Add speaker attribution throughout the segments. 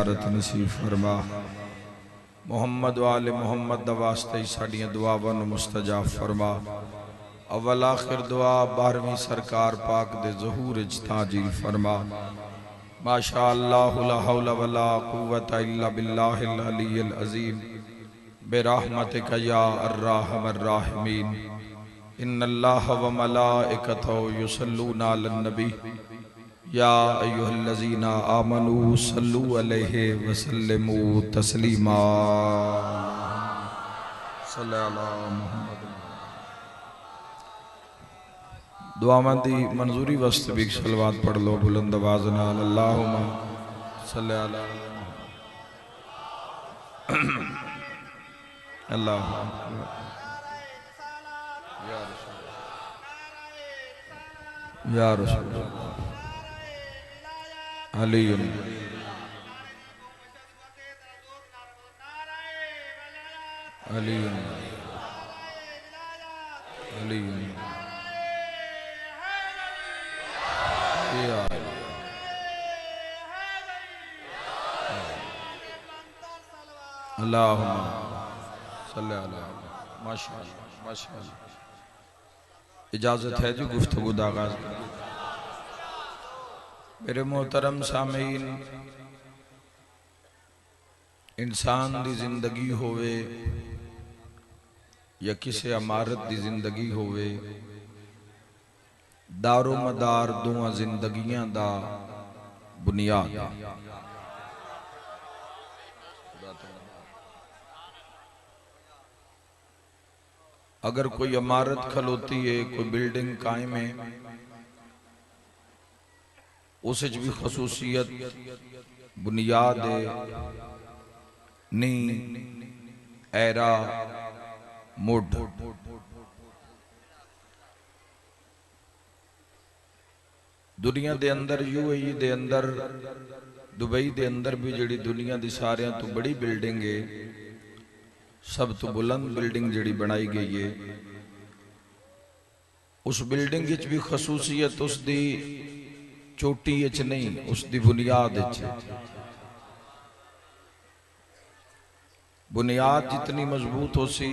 Speaker 1: जियारत नसीब फरमा। मुहम्मद वाले मुहम्मद दा वास्ते ही साड़ियां दुआवां नूं मुस्तजाब फरमा। अव्वल आखिर दुआ 12वीं सरकार पाक दे ज़हूर विच ताजील फरमा। माशा अल्लाह ला हौला वला कुव्वता इल्ला बिल्लाहिल अलिय्यिल अज़ीम बिरहमतिका या अर्रहमर राहिमीन। इन्नल्लाह व मलाइकतहु युसल्लूना अलन नबी या अय्युहल्लज़ीना आमनू सल्लू अलैहि वसल्लिमू तस्लीमा। सल्लल्लाहु अलैहि मुहम्मद। दुआवां दी मंजूरी वास्ते भी सलवात पढ़ लो बुलंद आवाज़ नाल। अल्लाहुम्मा सल्लि अला अल्लाह या रसूल अलीयुन अलीयुन अलीयुन अल्लाहुम्मा सल्लि अला माशाअल्लाह माशाअल्लाह। इजाज़त है जी गुफ्तगू दा आगाज़। मेरे मोहतरम सामीन, इंसान दी जिंदगी होवे या किसी इमारत दी जिंदगी होवे, दारो मदार दोवां जिंदगियां दा बुनियाद। अगर कोई इमारत खलोती है, कोई बिल्डिंग कायम है, उस भी खसूसियत बुनियाद है, नी ऐरा मुड। दुनिया दे अंदर यूएई दे अंदर दुबई दे अंदर भी जिहड़ी दुनिया दी सारियां तो बड़ी बिल्डिंग है, सब तो बुलंद बिल्डिंग जिहड़ी बनाई गई है, उस बिल्डिंग विच भी खसूसियत उसदी चोटी विच नहीं, उसदी बुनियाद विच। बुनियाद जितनी मजबूत हो सी,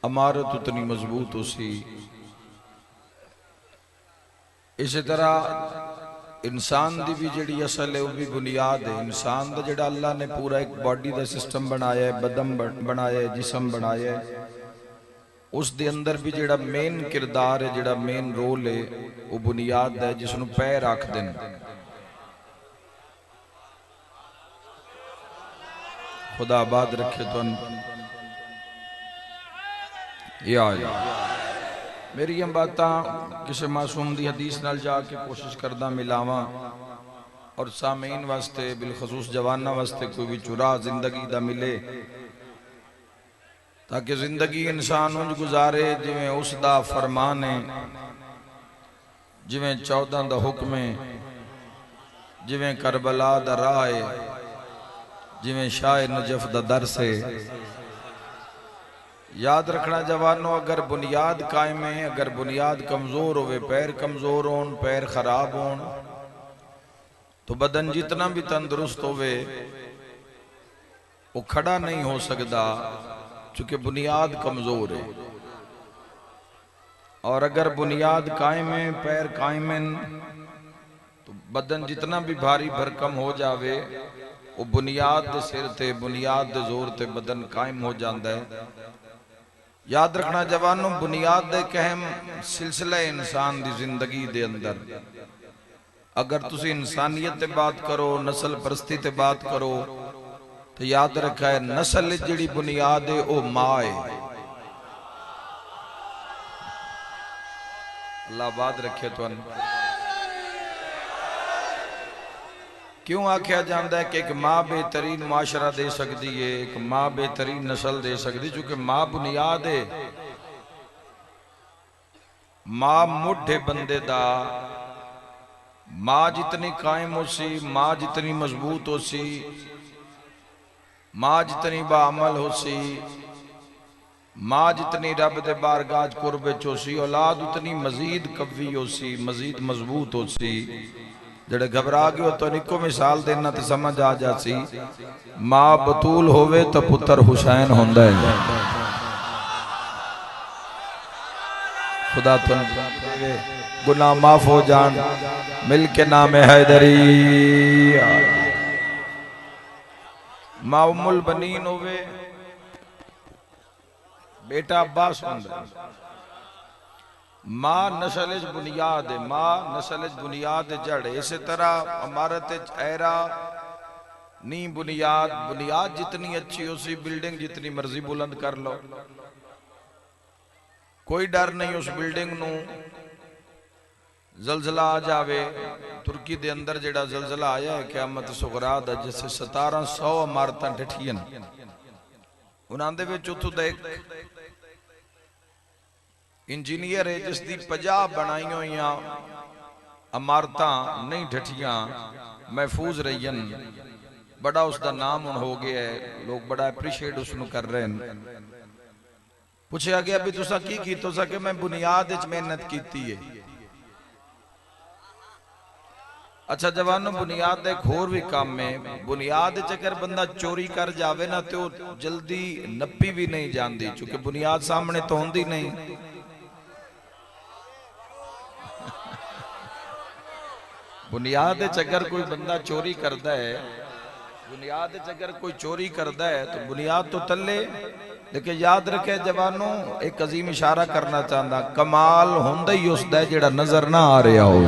Speaker 1: इमारत उतनी मजबूत हो सी। इसी तरह इंसान दी भी जिहड़ी असल है, वह भी बुनियाद है। इंसान दा जिहड़ा अल्लाह ने पूरा एक बॉडी दा सिस्टम बनाया है, बदन बनाया है, जिसम बनाया है, उस दे अंदर भी जिहड़ा मेन किरदार है, जिहड़ा मेन रोल है, वो बुनियाद है, जिसनूं पैर आखदे ने। खुदा आबाद रखे तुहानू। या मेरी बातां किसी मासूम दी हदीस नाल जाके कोशिश करदा मिलावां और सामीन वास्ते बिलखसूस जवाना वास्ते कोई भी चुरा जिंदगी दा मिले, ताकि जिंदगी इंसान उंज गुजारे जिवें उसदा फरमान है, जिवें 14 दा हुक्म है, जिवें करबला दा राह है, जिवें शाह नजफ दा दरस है। याद रखना जवानों, अगर बुनियाद कायम है, अगर बुनियाद कमजोर होवे, पैर कमजोर होन, पैर खराब होन, तो बदन जितना भी तंदुरुस्त होवे वो खड़ा नहीं हो सकता, चूंकि बुनियाद कमजोर है। और अगर बुनियाद कायम है, पैर कायम है, तो बदन जितना भी भारी भरकम हो जावे, वो बुनियाद दे सिर ते, बुनियाद दे जोर ते बदन कायम हो जाता है। याद रखना जवानों, बुनियाद दे कहम सिलसिला इंसान दी जिंदगी दे अंदर। अगर तुसी इंसानियत ते बात करो, नस्ल परस्ती ते बात करो, तो याद रखा है नस्ल जिहड़ी बुनियाद है वो मां है। अल्लाह आबाद रखे तुहानू। क्यों आख्या जाता है कि एक माँ बेहतरीन माशरा दे सकती है, एक माँ बेहतरीन नस्ल दे सकती, क्योंकि माँ बुनियाद है। माँ मुढ़े बंदे दा, माँ जितनी कायम हो सी, माँ जितनी मजबूत हो सी, माँ जितनी बाअमल हो सी, माँ जितनी रब दे बारगाह कुर्ब हो सी, औलाद उतनी मजीद कवी हो सी, मजीद मजबूत हो सी। जेड़े घबरा गए तो निको मिसाल देना तो समझ आ जासी। मां बतूल होवे तो पुत्र हुसैन होंदा है। खुदा तुम गुनाह माफ हो जान मिल के नाम हैदरी। मां उम्मुल बनीन होवे बेटा अब्बास होंदा है। मां नस्ल बुनियाद है, मां नस्ल बुनियाद जड़। इसी तरह इमारत ऐरा नी बुनियाद, बुनियाद जितनी अच्छी उसी बिल्डिंग जितनी मर्जी बुलंद कर लो, कोई डर नहीं उस बिल्डिंग नू जलजला आ जावे। तुर्की दे अंदर जेड़ा जलजला आया है क़यामत सुगरा दा, जिसे 1700 इमारतां ढठियन, उन्हां दे विच उत्थों दा एक इंजीनियर है जिसकी 50 बनाई हुई इमारतां नहीं ढठियां, महफूज रहीन। बड़ा उसका नाम हुण हो गया है, लोग बड़ा एप्रीशिएट उसनू कर रहे हैं। पूछा गया भी तुसा की कीता? तुसा कि मैं बुनियाद विच मेहनत कीती है। अच्छा जवानों, बुनियाद का एक होर भी काम है। बुनियाद अगर बंदा चोरी कर जावे ना तो जल्दी नपी भी नहीं जाती, क्योंकि बुनियाद सामने तो होंदी नहीं। बुनियाद अगर कोई बंदा चोरी करता है, बुनियाद अगर कोई चोरी करता है तो बुनियाद तो तले। लेकिन याद रखे जवानों, एक अजीम इशारा करना चाहता, कमाल होंदा ही उसदा जेड़ा नजर ना आ रहा हो।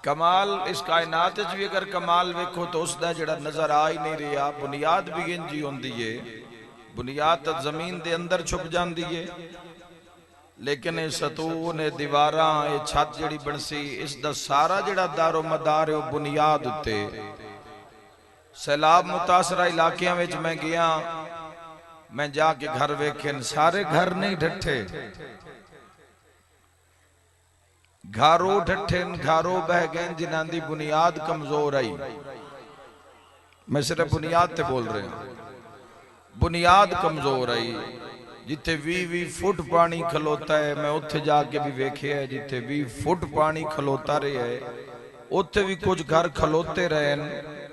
Speaker 1: कमाल इस कायनात भी अगर कमाल वेखो तो उसदा जेड़ा नजर आ ही नहीं रहा। बुनियाद भी इंजी होंदी है, बुनियाद तो जमीन दे अंदर छुप जाती है, लेकिन ये सतून ये दीवारा ये छत जी बनसी, इसका सारा जड़ा दारो मदार है वो बुनियाद उत्ते। सैलाब मुतासरा इलाकों में मैं गया, मैं जाके घर वेखे, सारे घर नहीं ढट्ठे, घरों ढट्ठे, घरों बह गए जिन्हां दी बुनियाद कमजोर आई। मैं सिर्फ बुनियाद ते बोल रहा, बुनियाद कमजोर आई। जिथे 20-20 फुट पानी खलोता है, मैं उत्थे जाके भी वेखे है, जिथे 20 फुट पानी खलोता रहा है उत्थे भी कुछ घर खलोते रहे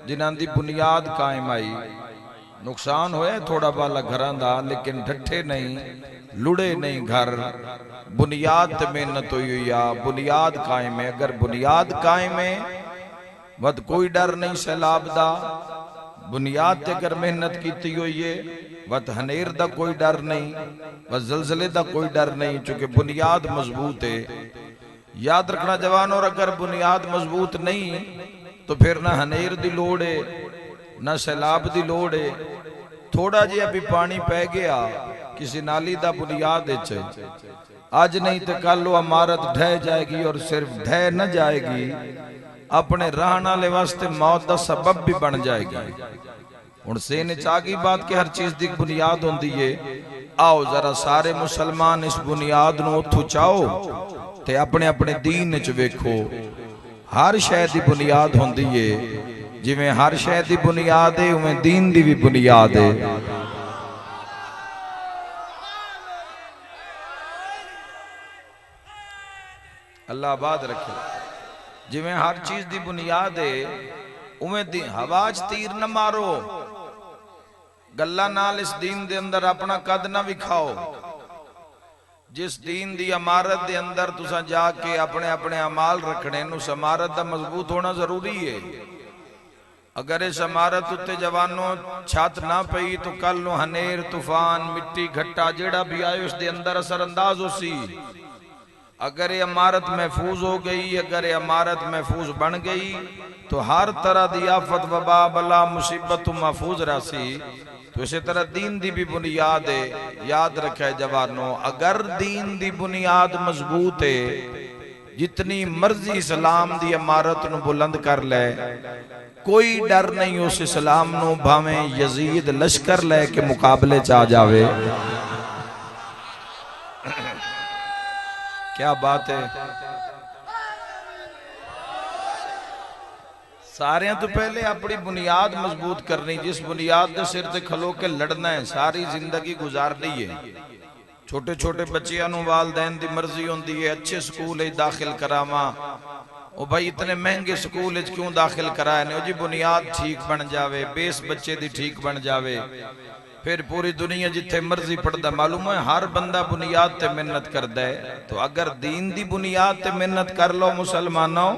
Speaker 1: जिन्हां दी बुनियाद कायम आई। नुकसान होया थोड़ा बाला घरां दा, लेकिन ढट्ठे नहीं, लुड़े नहीं घर। बुनियाद ते मेहनत हुई हुई आ, बुनियाद कायम है। अगर बुनियाद कायम है वत कोई डर नहीं सैलाब दा। बुनियाद ते अगर मेहनत की हुई है वत हनेर दा कोई डर नहीं, बस जलजले दा कोई डर नहीं, चूंकि बुनियाद मजबूत है। याद रखना जवान, और अगर बुनियाद मजबूत नहीं तो फिर ना हनेर दी लोड़ है ना सैलाब दी लोड़ है। थोड़ा जिहा भी पानी पै गया किसी नाली दा बुनियाद आज नहीं तो कल वो इमारत ढह जाएगी, और सिर्फ ढह न जाएगी अपने रहने वाले वास्ते मौत का सबब भी बन जाएगी। हुण सेन आ गई बात कि हर चीज की बुनियाद होंदी है। आओ जरा सारे मुसलमान इस बुनियाद नूं उत्थों चाहो ते अपने अपने दीन च वेखो। हर शय की बुनियाद होंदी है, जिवें हर शय की बुनियाद है उवें दीन की भी बुनियाद है। अल्लाह आबाद रखे। जिवें हर चीज की बुनियाद है उवें हवाज तीर न मारो, गल्ला नाल इस दीन दे अंदर अपना कद ना विखाओ। जिस दीन दी इमारत दे अंदर तुसा जाके अपने अपने अमाल रखने, उस इमारत का मजबूत होना जरूरी है। अगर इस इमारत उत्ते जवानों छत ना पई तो कल नूं हनेर तूफान मिट्टी घट्टा जेड़ा भी आए उस दे अंदर असर अंदाज हो सी। अगर ये इमारत महफूज हो गई, अगर ये इमारत महफूज बन गई तो हर तरह की आफत वबा बला मुसीबत तो महफूज रसी। तो इसी तरह दीन की भी बुनियाद है। याद रखे जवानों, अगर दीन की बुनियाद मजबूत है, जितनी मर्जी इस्लाम की इमारत नूं बुलंद कर ले, कोई डर नहीं उस इस्लाम नूं भावें यजीद लश्कर लेके मुकाबले च आ जावे। क्या बात है। सारे तो पहले अपनी बुनियाद मजबूत करनी, जिस बुनियाद के सिर ते खलो के लड़ना है, सारी जिंदगी गुजारनी है। छोटे छोटे बच्चियां नूं वालदैन दी मर्जी होंदी है अच्छे स्कूल दाखिल करावा, ओ भाई इतने महंगे स्कूल क्यों दाखिल कराए ने, जी बुनियाद ठीक बन जावे, बेस बच्चे दी ठीक बन जावे, फिर पूरी दुनिया जिथे मर्जी पढ़ता। मालूम है हर बंदा बुनियाद ते मेहनत करता है। तो अगर दीन दी बुनियाद ते मेहनत कर लो मुसलमानों,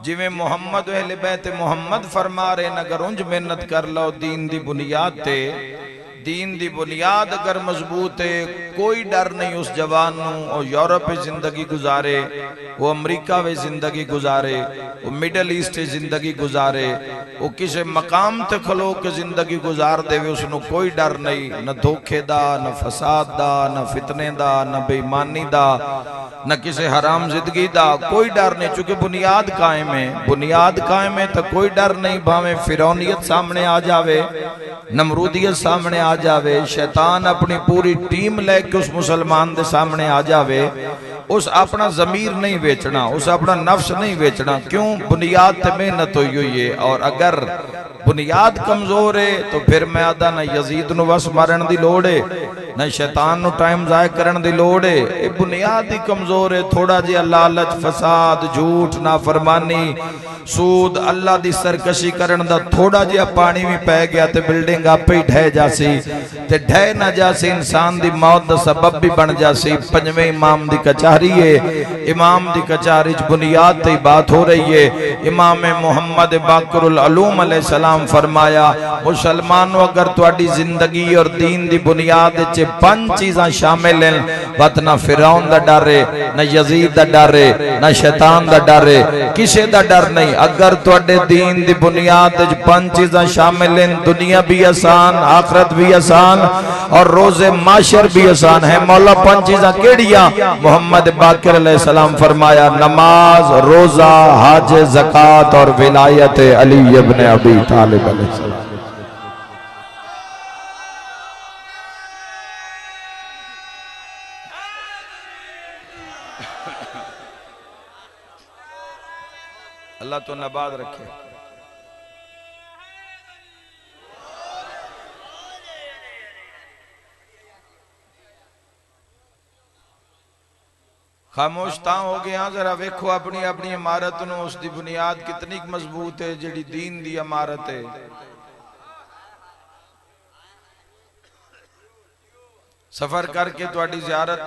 Speaker 1: जिवें मोहम्मद अहले बैत मोहम्मद फरमा रहे न, अगर उंज मेहनत कर लो दीन दी बुनियाद ते, दीन दी बुनियाद अगर मजबूत है, कोई डर नहीं उस जवान नूं। वो यूरोप में जिंदगी गुजारे, वो अमरीका में जिंदगी गुजारे, वो मिडल ईस्ट में जिंदगी गुजारे, वो किसी मकाम ते खलो के जिंदगी गुजार दे, उसनूं कोई डर नहीं, न धोखे दा, न फसाद दा, न फितने दा, न बेईमानी दा, न किसी हराम जिंदगी दा, कोई डर नहीं। चूंकि बुनियाद कायम है, बुनियाद कायम है तो कोई डर नहीं। भावें फिरौनियत सामने आ जावे, नमरूदियत सामने आ जावे, शैतान अपनी पूरी टीम लेके उस मुसलमान के सामने आ जावे, उस अपना जमीर नहीं बेचना, उस अपना नफ्स नहीं बेचना। क्यों? बुनियाद ते मेहनत हुई हुई है। और अगर बुनियाद कमजोर है तो फिर मैं आदा ना यजीद नूं वस मारन दी लोड़ है, न शैतान नूं टाइम जाया करन दी लोड़ है। ये बुनियाद ही कमजोर है। थोड़ा जिहा लालच, फसाद, झूठ, नाफरमानी, सूद, अल्लाह दी सरकशी करन दा थोड़ा जिहा पानी भी पै गया तो बिल्डिंग आपे ही ढह जासी, ते ढह ना जासी इंसान दी मौत दा सबब भी बन जासी। पंजवें इमाम दी कचहरी है, इमाम दी कचहरी च बुनियाद ते बात हो रही है। इमाम मुहम्मद बाकरुल अलूम अलैहि सलाम फरमाया, मुसलमानों अगर तुहाडी जिंदगी और दीन दी बुनियाद च पंज चीज़ां शामिल हैं, वत ना फिरौन दा डर है, ना यजीद दा डर है, ना शैतान दा डर है, किसी दा डर नहीं। अगर तुहाडे दीन दी बुनियाद च पंज चीज़ां शामिल हैं, दुनिया भी आसान, आखिरत भी आसान और रोज़े माशर भी आसान है। मौला पंज चीज़ां केड़ियां? मोहम्मद बाकिर अलैहि सलाम फरमाया, नमाज, रोजा, हज, ज़कात और विलायत अली इब्न अबी तालिब अलैहि सलाम। अल्लाह तो नबाद रखे। खामोश ता हो गया, जरा वेखो अपनी अपनी इमारत नूं, उसकी बुनियाद कितनी मजबूत है, जिहड़ी दीन दी इमारत है। सफर करके तुहाडी ज़ियारत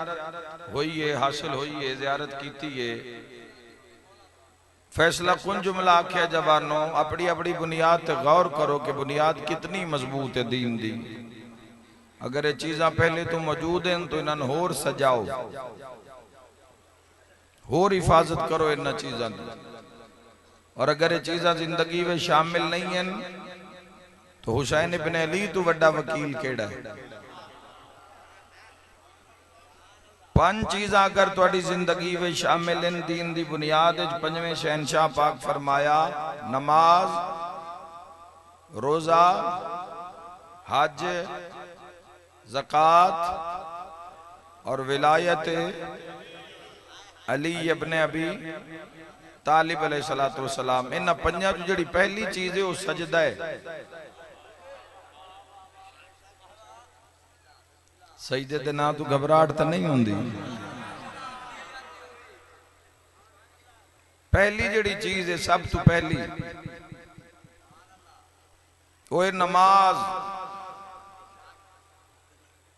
Speaker 1: हुई है, हासिल हुई है, ज़ियारत कीती है। फैसला कुन जुमला आख्या जवानों, अपनी अपनी बुनियाद ते गौर करो कि बुनियाद कितनी मजबूत है दीन दी। अगर ये चीज़ां पहले तो मौजूद हैं तो इन्हां होर सजाओ, होर हिफाजत करो इन चीज़ों की। और अगर ये चीज़ां जिंदगी में शामिल नहीं हैं तो हुसैन इब्न अली तो वड्डा वकील केड़ा है। पांच चीज़ां अगर तुहाडी जिंदगी में शामिल हैं दीन दी बुनियाद, पंजवें शहनशाह पाक फरमाया, नमाज, रोजा, हज, ज़कात और विलायत अली इब्न अबी तालिब अलैहिस्सलातु वस्सलाम। इन पंजां चों जिहड़ी पहली चीज़ है वो सजदा है। सजदे दे नाम तो घबराहट तो नहीं होंदी। पहली जिहड़ी चीज़ है सब तो पहली वो है नमाज।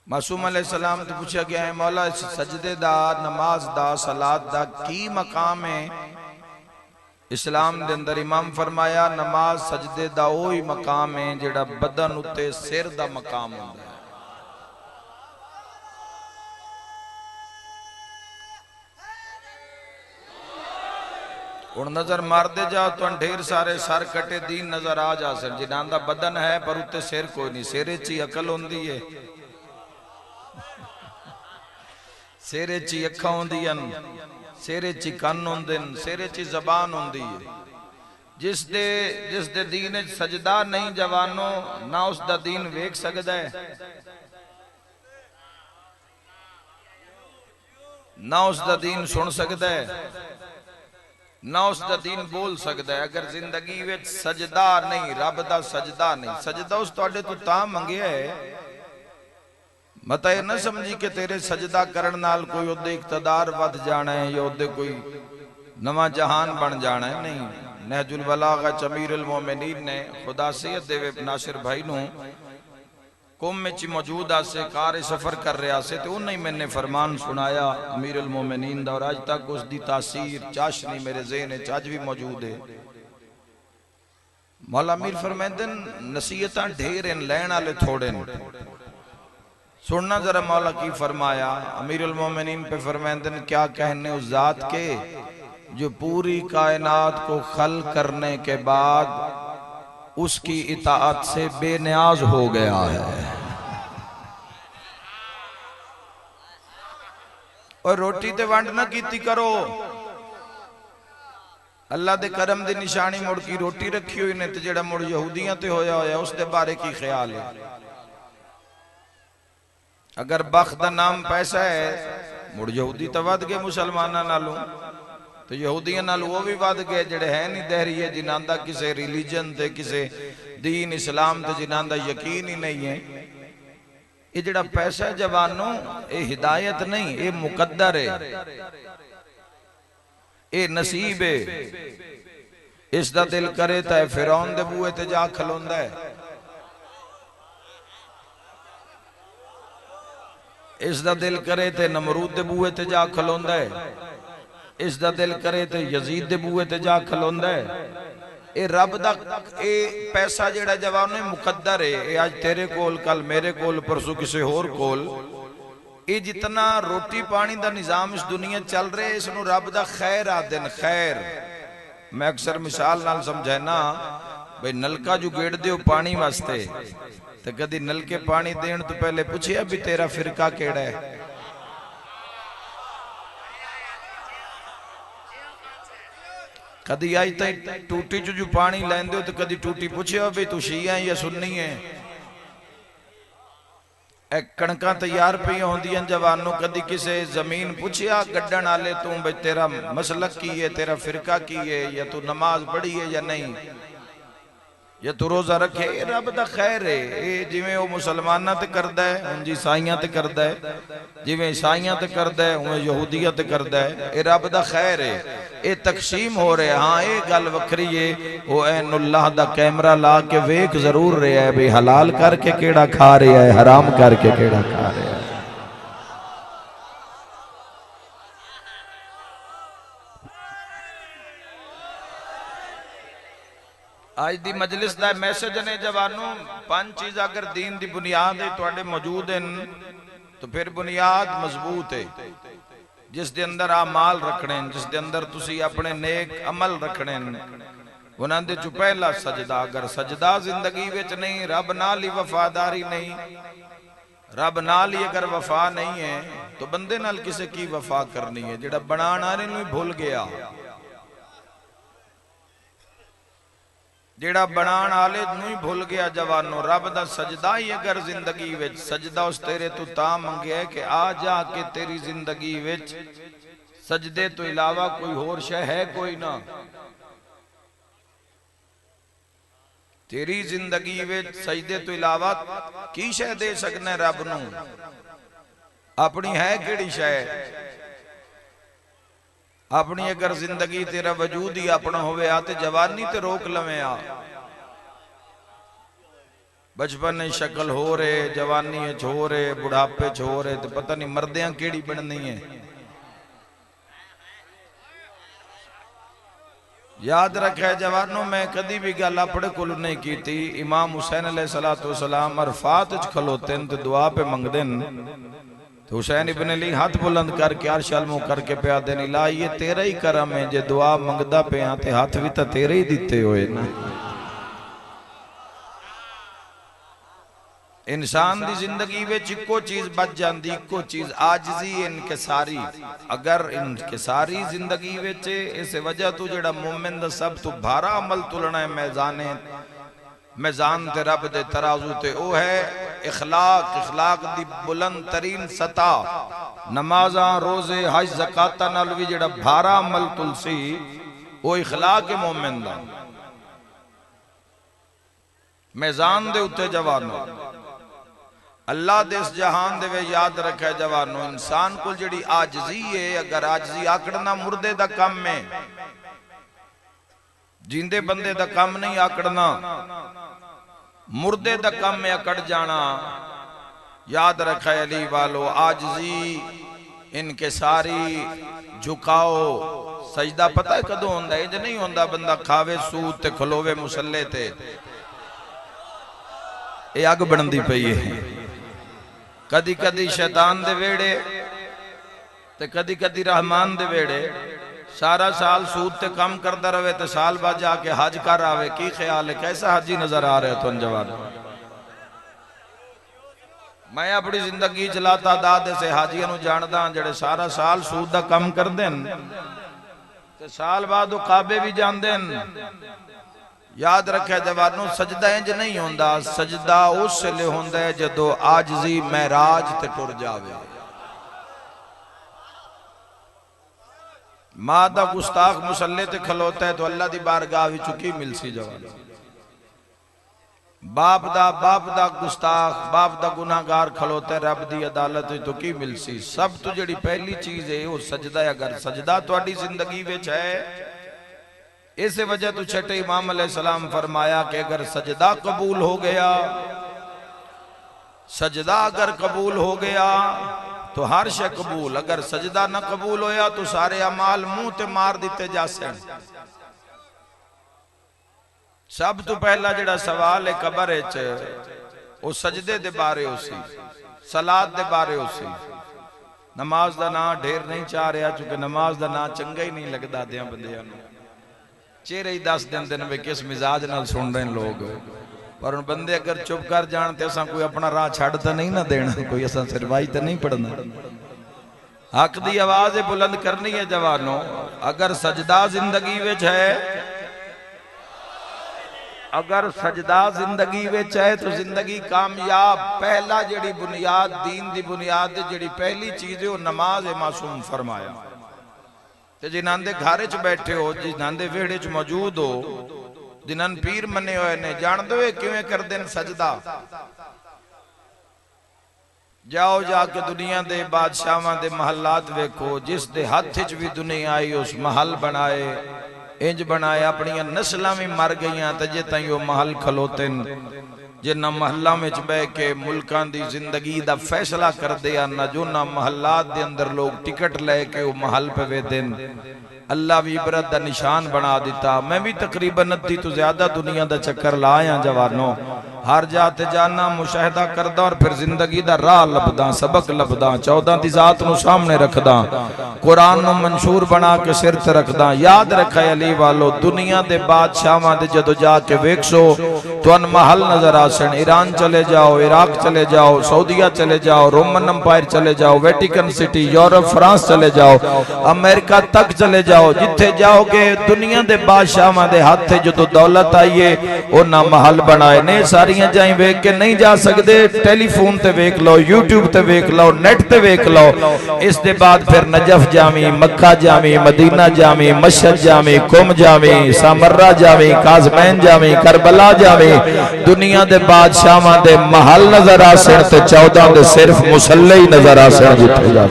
Speaker 1: मासूम अलैहिस्सलाम तो पूछा गया है, मौला सजदे दा, नमाज दा, सलात दा की मकाम है इस्लाम दे अंदर? इमाम फरमाया, नमाज सजदे दा वही मकाम है जिहड़ा बदन उत्ते सिर दा मकाम होंदा है। और नजर मारते जाओ तो ढेर सारे सर कटे दीन नजर आ जा सर, जिन्हां दा बदन है पर उत्ते सिर कोई नहीं। सिरे च ही अकल होंदी है, सिरे च ही अखां होंदियां, सिरे च ही कन्न होंदे, सिरे च ही जबान होंदी है। जिस दे दीन सजदा नहीं जवानों, ना उस दा दीन वेख सकदा है, ना उस दा दीन सुन सकदा है, ना उसका दीन बोल सकता है। अगर जिंदगी विच सजदा नहीं, रब दा सजदा नहीं, सजदा उस तुहाडे तो तां मंगिया है, मत ये ना समझी कि तेरे सजदा करन नाल कोई उहदे इकतदार वध जाना है या उहदे कोई नवा जहान बन जाना है। नहीं, नहजुल बलागा अमीरुल मोमिनीन ने खुदा सेहत देवे नासिर भाई नूं कौम में मौजूद आसे कार सफर कर रहा से तो उन्हें मैंने फरमान सुनाया अमीरुल मोमिनीन दा, और अज तक उसकी तासीर चाशनी मेरे ज़हन च अज भी मौजूद है। मौला अमीर फरमांदे नसीहत ढेर इन, लैण वाले थोड़े न। सुनना जरा मौला की फरमाया। अमीरुल मोमिनीन पे फरमांदे क्या कहने उस जात के जो पूरी कायनात को खल करने के बाद उसकी इताअत से बेनियाज हो गया है। और रोटी ते वंड ना कीती करो, अल्लाह दे करम दी निशानी मुड़ की रोटी रखी हुई ने, ते जेड़ा मुड़ यहूदियां ते होया होया उस दे बारे की ख्याल है। अगर बख्त दा नाम पैसा है, मुड़ यहूदी तो वध गए मुसलमानां नालों, तो यहूदियां नाल वो भी वध गए जेड़े है नहीं दहरीए, जिन्हां दा किसे रिलीजन ते किसे दीन इस्लाम ते जिन्हां दा यकीन ही नहीं है। ये जेड़ा पैसा है जवानों, ये हिदायत नहीं, ये मुकद्दर है, ये नसीब है। इसदा दिल करे तो फिरौन दे बूहे ते जा खलोंदा है, इसदा दिल करे तो नमरूद दे बूहे ते जा खलोंदा है, इसदा दिल करे तो यजीद दे बूहे ते जा खलोंदा है। ये रब दा ये पैसा जेड़ा जवानों मुकद्दर है, ये आज तेरे कोल, कल मेरे कोल, परसों किसी होर कोल। ये जितना रोटी पानी दा निजाम इस दुनिया चल रहा है, इसनूं रब दा खैर आदे न, खैर। मैं अक्सर मिसाल नाल समझाना, भाई नलका जो गेड़ दे पानी वास्ते, तो कदी नलके पानी देने तो पहले पूछिया भी तेरा फिरका केड़ा है? कदी आज तक टूटी चो जो पानी लैंदे हो तो कदी टूटी पूछिया भी तू शिया या सुन्नी है? कणक तैयार पई होंदियां जवानों, कदी किसे जमीन पूछिया गड्ढण वाले तू भाई तेरा मसलक की है, तेरा फिरका की है, या तू नमाज पढ़ी है या नहीं, या तू रोजा रखे? रब दा खैर है। ये जिवें वो मुसलमाना ते करदा है, उंज ईसाइयां ते करदा है, जिवें ईसाइयां ते करदा है उवें यहूदियां ते करदा है। ये रब दा खैर है, ये तकसीम हो रहा है। हाँ, ये गल वखरी है, वो ऐनुल्लाह दा कैमरा ला के वेख जरूर रहा है भी हलाल करके केड़ा खा रहा है, हराम करके केड़ा खा रहा है। आज दी मजलिस दा मैसेज ने जवानों, पांच चीज अगर दीन दी बुनियाद है तुहाडे मौजूद हैं तो फिर बुनियाद मजबूत है। जिस दे अंदर आमाल रखने, जिस दे अंदर तुसी अपने नेक अमल रखने, उन्हां दे चो पहला सजदा। अगर सजदा जिंदगी विच नहीं, रब नाल ही वफादारी नहीं, रब नाल ही अगर वफा नहीं है तो बंदे नाल किसे की वफा करनी है? जेड़ा बनाण वाले नूं ही भुल गया, जेड़ा बनाण वाले नूं ही भुल गया जवानों। रब दा सजदा ही अगर जिंदगी विच, सजदा उस तेरे तो तां मंगया कि आ जा के तेरी जिंदगी विच सजदे तो इलावा कोई होर शै है कोई ना। तेरी जिंदगी विच सजदे तो इलावा की शै दे सकना रब नूं? अपनी है केड़ी शै? अपनी अगर जिंदगी तेरा वजूद ही अपना होवे आ ते जवानी ते रोक लवे आ। बचपन में शक्ल हो रहे, जवानी हो रहे, बुढ़ापे हो रहे, तो पता नहीं मरदियां केड़ी बननी है। याद रखे जवानों, मैं कदी भी गल अपने को नहीं की थी। इमाम हुसैन अलैहिस्सलाम अरफात च खलोते तो दुआ पे मंगते तो हुसैन इब्न अली हाथ बुलंद करके अर्श अल मुंह करके प्या देन, इला ये तेरा ही करम है जे दुआ मंगदा पिया ते हाथ भी तो तेरे ही दिते हुए ना। इंसान की जिंदगी में इको चीज बच जाती, इको चीज आजिजी इनकिसारी। अगर इनकिसारी जिंदगी में, इस वजह तो जेड़ा मोमिन दा सब तो भारा अमल तुलना है मैजान ते रब दे तराजू ते, ओ है इखलाक। इखलाक दी बुलंद तरीन सतह नमाजा, रोजे, हज, ज़कात नाल भी जेड़ा भारा अमल तुलसी वो इखलाक मोमिन दा मैजान दे उत्ते जवानों अल्लाह दे इस जहान दे वे याद रखे जवानों इंसान को जिहड़ी आजजी है अगर आजजी आकड़ना मुर्दे दा काम है जिंदे बंदे दा काम नहीं आकड़ना मुर्दे दा काम में अकड़ जाना याद रखे अली वालो आजजी इनके सारी झुकाओ सजदा पता है कदों होंदा इंज नहीं होंदा बंदा खावे सूत ते खलोवे मुसल्ले ते ये अग बनती पई है कदी कदी शैतान दे वेड़े ते कदी कदी रहमान दे वेड़े सारा साल सूद ते कम करता रहे तो साल बाद जाके हज कर आवे की ख्याल है कैसा हाजी नजर आ रहे तुम जवान मैं अपनी जिंदगी चलाता दाद से हाजिया जानदा जेड़े सारा साल सूद दा कम करदे ते साल बाद वो काबे भी जांदे याद रखे जवानों सजदा इंज नहीं होंदा सजदा उस वेले होंदा है जदों आजजी महराज ते टुर जावे मां दा गुस्ताख मुसल्ले ते खलोता है तो अल्लाह दी बारगाह विच की मिलसी जवान बाप दा गुस्ताख बाप दा गुनाहगार खलोता है रब दी अदालत विच तो की मिलसी सब तो जिहड़ी पहली चीज है वो सजदा है अगर सजदा तुहाडी जिंदगी विच है इस वजह तो छठे इमाम अलैहिस्सलाम फरमाया कि अगर सजदा कबूल हो गया सजदा अगर कबूल हो गया तो हर शे कबूल अगर सजदा न कबूल होया तो सारे अमाल मुंह ते मार दिते जासन सब तो पहला जिहड़ा सवाल है कबर च वो सजदे दे बारे होसी सलात दे बारे होसी नमाज दा नाम ढेर नहीं चाह रहा क्योंकि नमाज दा नाम चंगा ही नहीं लगदा दियां बंदियां नूं चेहरे ही दस दिन वे किस मिजाज नाल सुन रहे लोग पर उन बंदे अगर चुप कर जान ते असां कोई अपना राह छड़ तो नहीं ना देना कोई असां सिरवाई तो नहीं पढ़ना हक दी आवाज बुलंद करनी है जवानों अगर सजदा जिंदगी विच है अगर सजदा जिंदगी विच है तो जिंदगी कामयाब पहला जिहड़ी बुनियाद दीन दी बुनियाद जिहड़ी पहली चीज है वो नमाज है मासूम फरमाया जिन्हां दे घर च बैठे हो जिन्हां दे वेड़े च मौजूद हो जिन्हां पीर मने हुए ने जान दो किवें करदे ने सजदा जाओ जाके दुनिया दे बादशाहां दे महलात वेखो जिस दे हथ च भी दुनिया आई उस महल बनाए इंज बनाए अपनी नस्लां भी मर गईयां ते जे ताईं वो महल खलोते जिन्ना महलों में बह के मुल्कां दी जिंदगी दा फैसला करदे न जो ना महलात दे अंदर लोग टिकट लैके वो महल पे वेदे अल्लाह भी इबरत दा निशान बना दिता मैं भी तकरीबन अद्धी तो ज्यादा दुनिया दा चक्कर लाया जवानों हर जाते जाना मुशाहिदा करदा और फिर जिंदगी दा राह लभदा सबक लभदा 14 दी जात नु सामने रखदा कुरान नु मंशूर बना के सिर ते रखदा याद रखे अली वालो दुनिया दे बादशाहां दे जदों जाके वेखसो तुहानू महल नजर आसन ईरान चले जाओ इराक चले जाओ सऊदीया चले जाओ रोमन अंपायर चले जाओ वेटिकन सिटी यूरोप फ्रांस चले जाओ अमेरिका तक चले जाओ जिथे जाओगे दुनिया दे बादशाहां दे हाथ जदों दौलत आई है उन्हां महल बनाए ने सारी जाई वेख के नहीं जा सकते टेलीफोन ते वेख लो यूट्यूब ते वेख लो नेट ते वेख लो इस दे बाद फिर नजफ जामी मक्का जामी मदीना जामी मशहद जामी कुम जामी सामर्रा जामी काज़मैन जामी करबला जामी दुनिया दे बादशाहां दे महल नजर आसन ते 14 दे सिर्फ मुसल्ले ही नजर आसन जिथे जा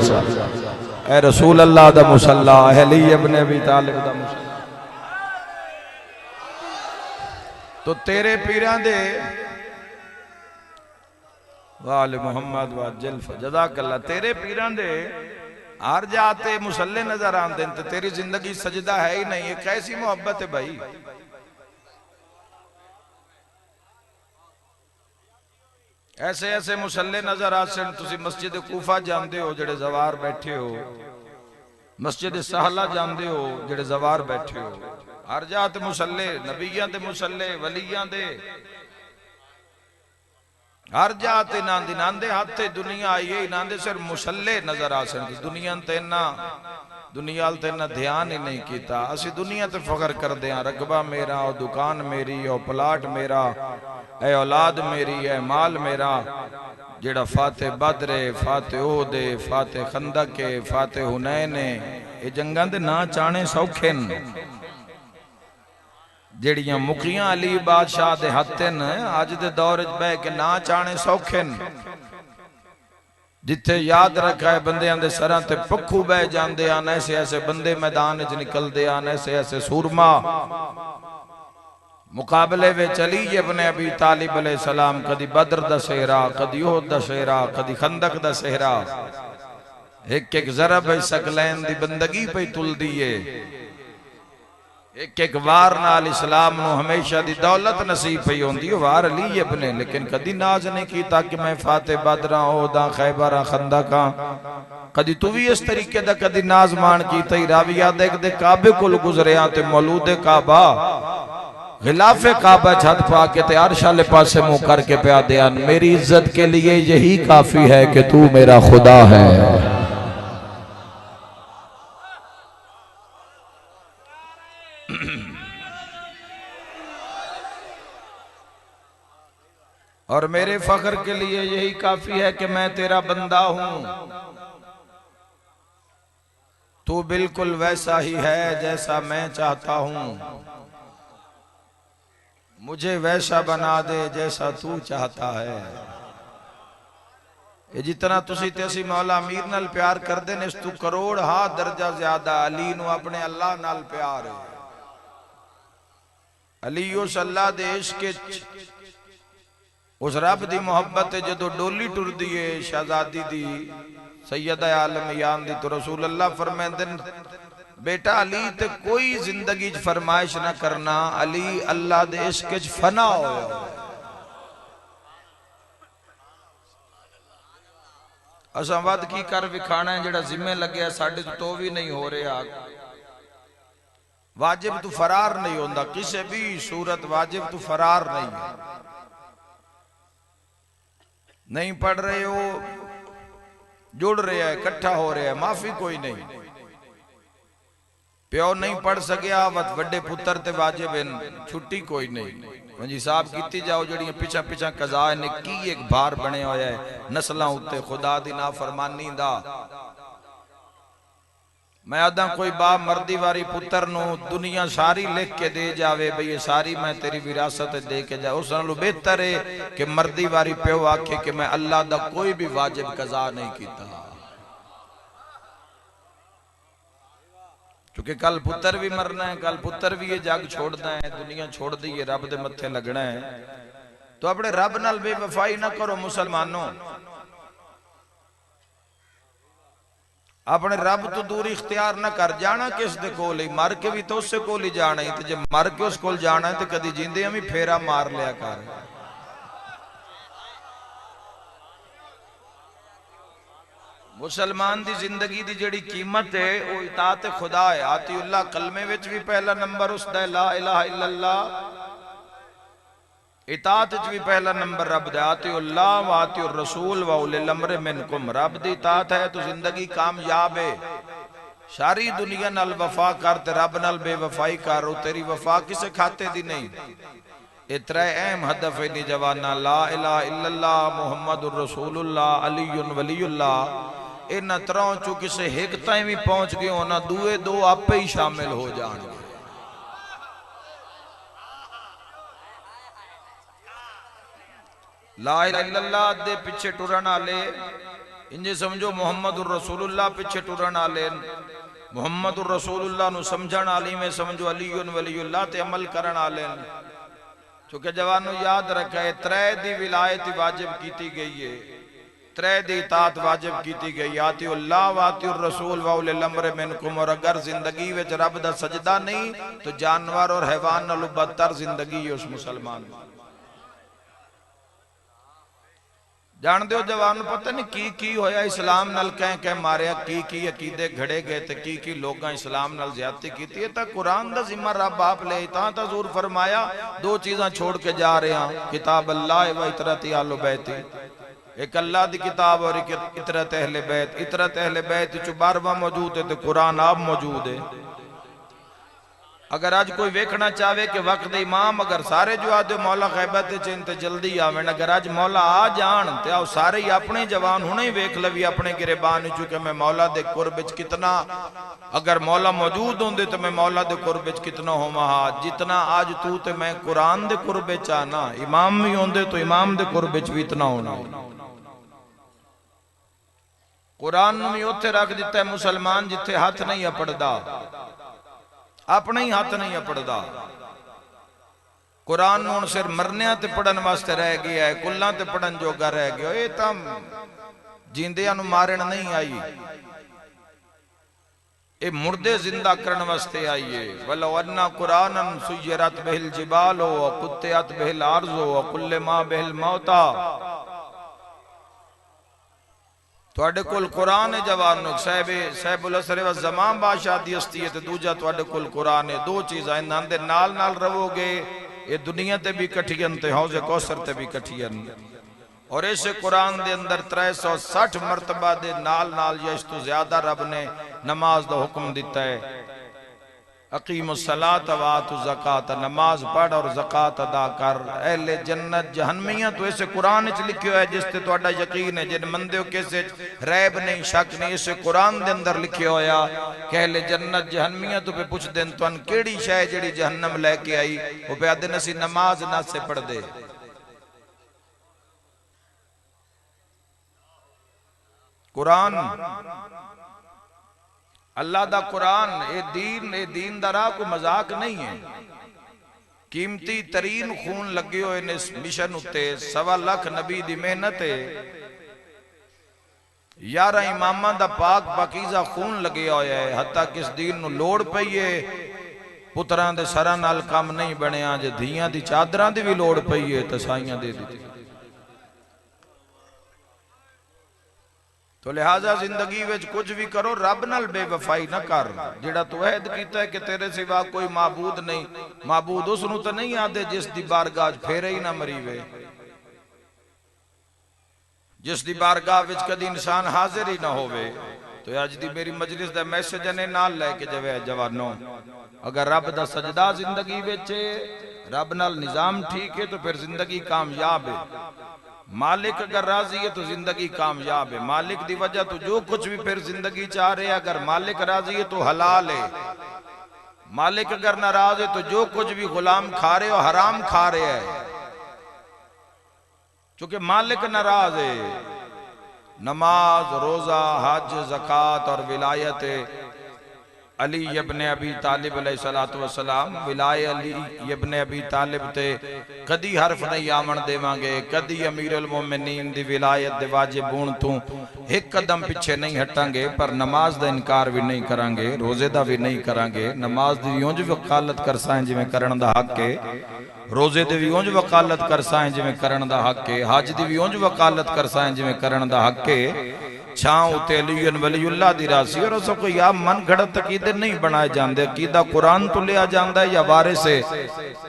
Speaker 1: ए रसूल अल्लाह दा मुसल्ला अली इब्न अबी तालिब दा मुसल्ला तो तेरे पीरां दे वाले मोहम्मद व जल्फ जज़ाकल्लाह तेरे पीरां दे हर जाते मुसल्ले नजर आते हैं तो तेरी जिंदगी सजदा है ही नहीं। ये कैसी मोहब्बत है भाई। ऐसे ऐसे मुसल्ले नजर आसन। तुसी मस्जिद कूफा जानते हो जेड़े जवार बैठे हो, मस्जिद सहला जानते हो जेड़े जवार बैठे हो। हर जात मुसल्ले, नबियां दे मुसल्ले, वलियां दे, हर जात इन्हां दे हाथ दुनिया आई है। इन्हां दे सिर मुसल्ले नजर आ सकते। दुनिया ते दुनिया ते ध्यान ही नहीं किया। असी दुनिया ते फखर करते हैं, रकबा मेरा, और दुकान मेरी, और प्लाट मेरा, ए औलाद मेरी, है माल मेरा। जेड़ा फाते बदरे, फाते ओहदे, फाते खंदक, फाते हुनैन, ये जंगां दे ना चाणे सौखे न। ਜਿਹੜੀਆਂ ਮੁਖੀਆਂ अली बादशाह ਦੇ ਹੱਥ ਨੇ ਅੱਜ ਦੇ ਦੌਰ 'ਚ ਬਹਿ ਕੇ ਨਾ ਚਾਣੇ ਸੌਖੇ ਨੇ जिथे याद रखा है बंदियां दे सरां ते पक्खू बह जांदे आन ऐसे ऐसे बंदे मैदान च निकलदे आन ऐसे ऐसे सूरमा मुकाबले विच अली इब्न अबी तालिब अलैहि सलाम कदी बदर दा सेहरा कदी उहद दा सेहरा कदी खंदक दा सेहरा एक एक ज़रब सकलैन दी बंदगी पे तुलदी है एक एक वार नाल इस्लाम नु हमेशा दी दौलत नसीब पई होंदी वार अली इब्न लेकिन कदी नाज नहीं कीता कि मैं फाते बदरा ओदा खैबरा खंदका कदी तू भी इस तरीके दा कदी नाज मान कीता ही राविया देख दे काबे कोल गुजरिया ते मौलूद काबा गिलाफे काबा छत पा के ते अर्श वाले पासे मुंह करके पिया दिया मेरी इज्जत के लिए यही काफी है कि तू मेरा खुदा है। और मेरे फख्र के लिए यही काफी है कि मैं तेरा बंदा हूं तू बिल्कुल वैसा ही है जैसा मैं चाहता हूं मुझे वैसा बना दे जैसा तू चाहता है। ये जितना तुसी ते असी मौला अमीर नाल प्यार करदे ने इस तू करोड़ हा दर्जा ज्यादा अली नु अपने अल्लाह नाल प्यार है। अली उस अल्लाह दे इश्क उस रब दी मोहब्बत जदों डोली टुरदी है शहजादी दी सैयदा आलम यान दी तो रसूल अल्लाह फरमांदे बेटा अली ते कोई जिंदगी च फरमाइश ना करना अली अल्लाह दे इश्क च फना होया असां वध की कर विखाना है जेड़ा जिम्मे लगे साडे तो भी नहीं हो रहा वाजिब तू फरार नहीं होंदा किसी भी सूरत वाजिब तू फरार नहीं पढ़ रहे हो जुड़ रहे है इकट्ठा हो रहा है माफी कोई नहीं प्यो नहीं पढ़ सकिया वड्डे पुत्र ते वाजिब छुट्टी कोई नहीं वंजी साहब कीती जाओ जड़ियां पिछा पिछा कजा ने की एक भार बने होया है नस्लां उत्ते खुदा दी नाफरमानी दा। मैं आदा कोई बाप मर्दी वारी पुत्र नु दुनिया सारी लिख के दे जावे भाई ये सारी मैं तेरी विरासत दे के जा उस नालों बेहतर है कि मर्दी वारी प्यो आखे कि मैं अल्लाह दा कोई भी वाजिब कजा नहीं कीता क्योंकि कल पुत्र भी मरना है कल पुत्र भी ये जग छोड़ना है दुनिया छोड़ दी है रब दे मत्थे लगना है तो अपने रब नाल बेवफाई ना करो मुसलमानों अपने रब तो दूर इख्तियार ना कर जाना किस दे कोल ही मर के भी तो उससे कोल ही जाना ही तो जब मर के उस कोल जाना है तो कदी जींदे भी फेरा मार लिया कर। मुसलमान दी जिंदगी दी जड़ी कीमत है वो इताअत खुदा है आतिउल्लाह कलमे विच भी पहला नंबर उसदा ला इलाहा इल्लल्लाह इताअत च भी पहला नंबर रब दा आतिउल्लाह व आतिउर रसूल व उलिल अम्र मिनकुम रब दी इताअत है तो जिंदगी कामयाब है। सारी दुनिया नाल वफा कर ते रब नाल बेवफाई कर तेरी वफा किसे खाते दी नहीं। ए त्रै अहम हदफ है नी जवाना ला इलाहा इल्लल्लाह मुहम्मदुर रसूलुल्लाह अलीयुन वलीयुल्लाह इन्हां त्रों चों किसे हिक ताईं भी पहुंच गए हो ना दूए दो आपे ही शामिल हो जाएंगे। ला इलाहा इल्लल्लाह दे पीछे टुरन वाले इंजे समझो मुहम्मदुर रसूलुल्लाह पीछे टुरन वाले मुहम्मदुर रसूलुल्लाह नु समझण वाली में समझो अलीयुन वलीयुल्लाह ते अमल करन वाले क्योंकि जवानों याद रखे त्रै दी विलायत वाजिब कीती गई है त्रै दी इताअत वाजिब कीती गई आतिउल्लाह व आतिउर रसूल व उलिल अम्र मिनकुम और अगर जिंदगी विच रब दा सजदा नहीं तो जानवर और हैवान नालों बदतर जिंदगी है उस मुसलमान जान दो जवान पता नहीं की होया इस्लाम नाल कह मारिया की अकीदे घड़े गए ते की लोग इस्लाम नाल ज्यादती की तो कुरान दा जिम्मा रब आप ले तो जरूर फरमाया दो चीज़ां छोड़ के जा रहे हैं किताब अल्लाह व इतरत आलो बैती एक अल्लाह की किताब और एक इतरत अहले बैत चो 12वां मौजूद है तो कुरान आप मौजूद है। अगर अज कोई वेखना चाहे कि वक्त दे इमाम अगर सारे जो आदे मौला गैबत च ते जल्दी आवन, अगर अज मौला आ जान ते आओ सारे ही अपने जवान हुणे ही वेख लवी अपने गिरबान चुके मैं मौला दे कुर्ब च कितना, अगर मौला मौजूद होंदे तो मैं मौला दे कुर्ब च कितना होवा हा, जितना आज तू ते मैं कुरान दे कुर्ब च आना, इमाम भी होंदे तो इमाम दे कुर्ब च भी इतना होना। कुरान भी उत्थे रख दिता है मुसलमान जिथे हाथ नहीं अपड़दा, अपने ही हाथ नहीं अपड़दा। कुरान हुण सिर मरनिया ते पढ़न वास्ते रह गया है, कुल्लां ते पढ़न जोगा रह गया। ये तां जींदियां नूं मारन नहीं आई, ये मुर्दे जिंदा करने वास्ते आई है। वलो अन्ना कुरानन सुय्यरत बिहिल जिबालो व कुत्तियत बिहिल आरज़ो व कुल्ले मा बिहिल मौता। तुहाडे कोल कुरान है जवानो, साहिबुल असर व ज़मान बादशाह दी हस्ती है, ते दूजा तुहाडे कोल कुरान है। दो चीज़ां इन्हां दे नाल नाल रवोगे, ये दुनिया ते भी कठियन ते हौज़े कौसर ते भी कठियन। और इस कुरान दे अंदर 360 मरतबा दे नाल नाल या इस तो ज्यादा रब ने नमाज दा हुक्म दिता है। अकीमुस सलात व आतु ज़कात, नमाज पढ़ और ज़कात अदा कर। अहले जन्नत जहन्नमियां तो इस कुरान च लिखियो है, जिस ते तुहाडा यकीन है, जिन मंदे हो किसे रैब नहीं शक नहीं, इस कुरान दे अंदर लिखियो होया कि अहले जन्नत जहन्नमियां तो पे पुछ देन तुहान केड़ी शै जेड़ी जहन्नम लेके आई, वो पे आदन असी नमाज ना से पढ़ दे। कुरान अल्लाह दा कुरान, ये दीन दा राह कोई मजाक नहीं है। कीमती तरीन खून लगे हुए ने इस मिशन उत्ते, 1.25 लाख नबी दी मेहनत है, 11 इमामा दा पाक पाकीज़ा खून लगे होया है। हत्ता किस दीन नूं लोड़ पई है, पुत्रां दे सरां नाल काम नहीं बनिया, जे धीयां दी चादरां दी भी लोड़ पई है तो साइयां दे दी। तो लिहाजा जिंदगी विच कुछ भी करो रब नाल बेवफाई ना कर। जेड़ा तू अहद कीता है कि तेरे सिवा कोई माबूद नहीं, माबूद उसनू तो नहीं आदे जिस दी बारगाह फेरे ही ना मरीवे, जिस दी बारगाह विच कदी इंसान हाजिर ही ना होवे। तो अज दी मेरी मजलिस दा मैसेज ने नाल लेके जावे जवानों, अगर रब दा सजदा जिंदगी विच, रब नाल निजाम ठीक है तो फिर जिंदगी कामयाब है। मालिक अगर राजी है तो जिंदगी कामयाब है। मालिक दी वजह तो जो कुछ भी फिर जिंदगी चाह रहे, अगर मालिक राजी है तो हलाल है। मालिक अगर नाराज है तो जो कुछ भी गुलाम खा रहे हो हराम खा रहे हैं, क्योंकि मालिक नाराज है। नमाज, रोजा, हज, ज़कात और विलायत अली इब्ने अबी तालिब अलैहिस्सलातु वस्सलाम, विलाय अली इब्ने अबी तालिब ते कदी हरफ नहीं आमन देवांगे, कदी अमीरुल मोमिनीन दी विलायत दे वाजिब होण तू एक कदम पीछे नहीं हटांगे। पर नमाज दा इनकार भी नहीं करांगे, रोजे दा भी नहीं करांगे। नमाज दी उंज वकालत करसां जिवें करन दा हक है, रोजे दी भी उंज वकालत करसां जिवें करन दा हक है, हज दी भी उंज वकालत करसां जिवें करन दा हक है। छां उते अलीयुन वलीउल्लाह दी रासी। और उस कोई या मन घड़त अकीदे नहीं बनाए जाते, अकीदा कुरान तो लिया जाता है या वारिस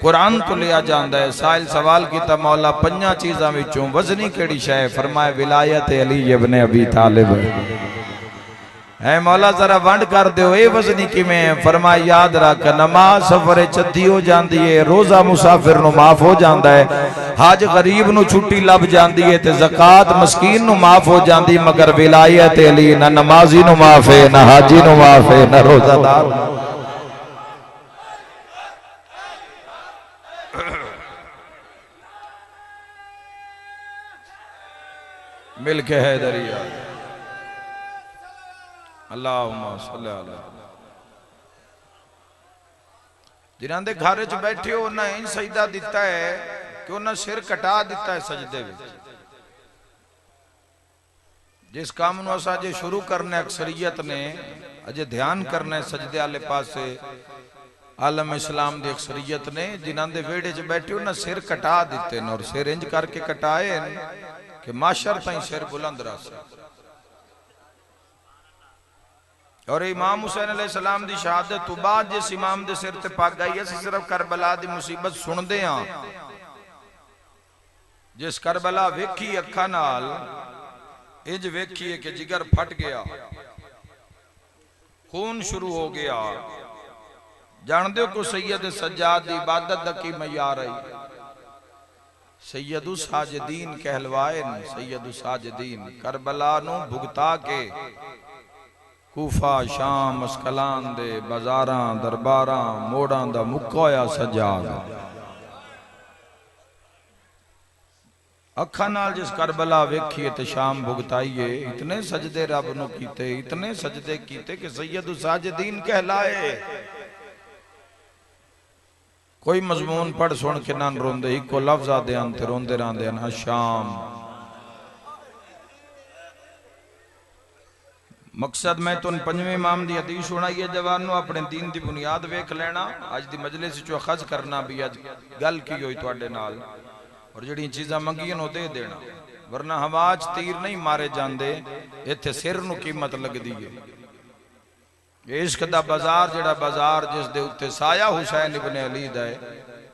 Speaker 1: कुरान तो लिया जाता है। साहिल सवाल किया मौला 5 चीज़ों विचों वजनी केड़ी शै, फरमाए विलायत अली इब्ने अबी तालिब है। मौला जरा वंड कर दो, ये वजनी किवें है? फरमाया याद रख, नमाज सफर चद्दी हो जाती है, रोजा मुसाफिर नु माफ हो जाता है, हज गरीब नु छुट्टी लभ जाती है, ते ज़कात मस्कीन नु माफ हो जाती। मगर विलायत अली ना नमाजी नु माफ है, ना हाजी नु माफ है, ना रोजादार। मिल के है दरिया अल्लाहुम्मा सल्ली अला। जिन्हां दे घर च बैठे हो उन्हें इंज सजदा दिता है कि उन्हें सिर कटा दिता है सजदे विच। जिस काम नूं असां जे शुरू करना अक्सरियत ने अजे ध्यान करना है सजदे आले पासे, आलम इस्लाम दी अक्सरियत ने जिन्हां दे वेड़े च बैठे उन्हें सिर कटा दिते न, और सिर इंज करके कटाए कि माशर ताईं सिर बुलंद रहा। और इमाम हुसैन अलैहिस्सलाम दी शहादत तो बाद जिस इमाम दे सिर ते पग आई, असीं सिर्फ करबला दी मुसीबत सुनदे हां। जिस करबला वेखी अखां नाल, इंज वेखी कि जिगर फट गया, खून शुरू हो गया, जानते हो को सैयद सज्जाद की इबादत दा की मयार है? सैयदु साजिदीन कहलवाए न, सैयदु साजिदीन करबला नू भुगता के कूफा शाम अस्कलान दे बाजारां दरबारां मोड़ां दा मुक्का होया सज्जाद। अखा नाल जिस करबला वेखिए ते शाम भुगताइए, इतने सजदे रब नू कीते, इतने सजदे कीते कि सैयदु साजिदीन कहलाए। कोई मजमून पढ़ सुन के ना रोंदे, इको लफ्ज आदे आन ते रोंदे रहंदे न शाम। मकसद मैं तुम पंजवें इमाम दी हदीस सुनाई है जवानों, अपने दीन दी बुनियाद वेख लेना। अज दी मजलिस चो अखज करना भी अज गल की होई तुहाडे नाल, और जड़ी चीज़ां मंगियां नो दे देना, वरना हवा च तीर नहीं मारे जांदे, इत्थे सिर नू कीमत लगदी है। इश्क दा बाजार जड़ा बाजार जिस दे उत्ते साया हुसैन इब्ने अली दा है,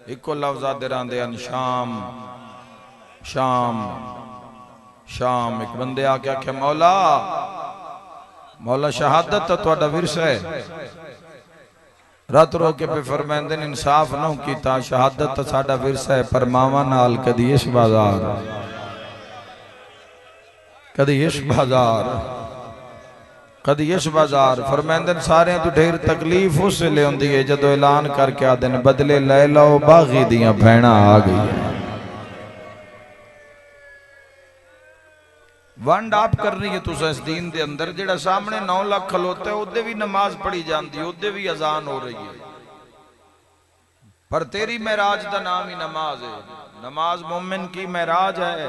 Speaker 1: इको लफ्ज़ आदे रहंदे हन शाम शाम शाम। एक बंदे आके आख्या मौला मौला शहादत तो तुहाडा विरसा है। रात रो के पे फरमांदे ने इंसाफ ना कीता, शहादत तो साडा विरसा है, पर मावां नाल कदी इस बाजार कदी इस बाजार कदी इस बाजार। फरमांदे सारे तो ढेर तकलीफ उस वेले होंदी है जदों ऐलान करके आदे ने बदले लै लो बागी दियां भैणां आ गई। वंड आप करनी है तुस इस दीन दे अंदर, जेड़ा सामने 9 लाख खलोता है ओदे भी नमाज पढ़ी जाती, ओदे भी अजान हो रही है, पर तेरी महराज दा नाम ही नमाज है। नमाज मोमिन की महराज है,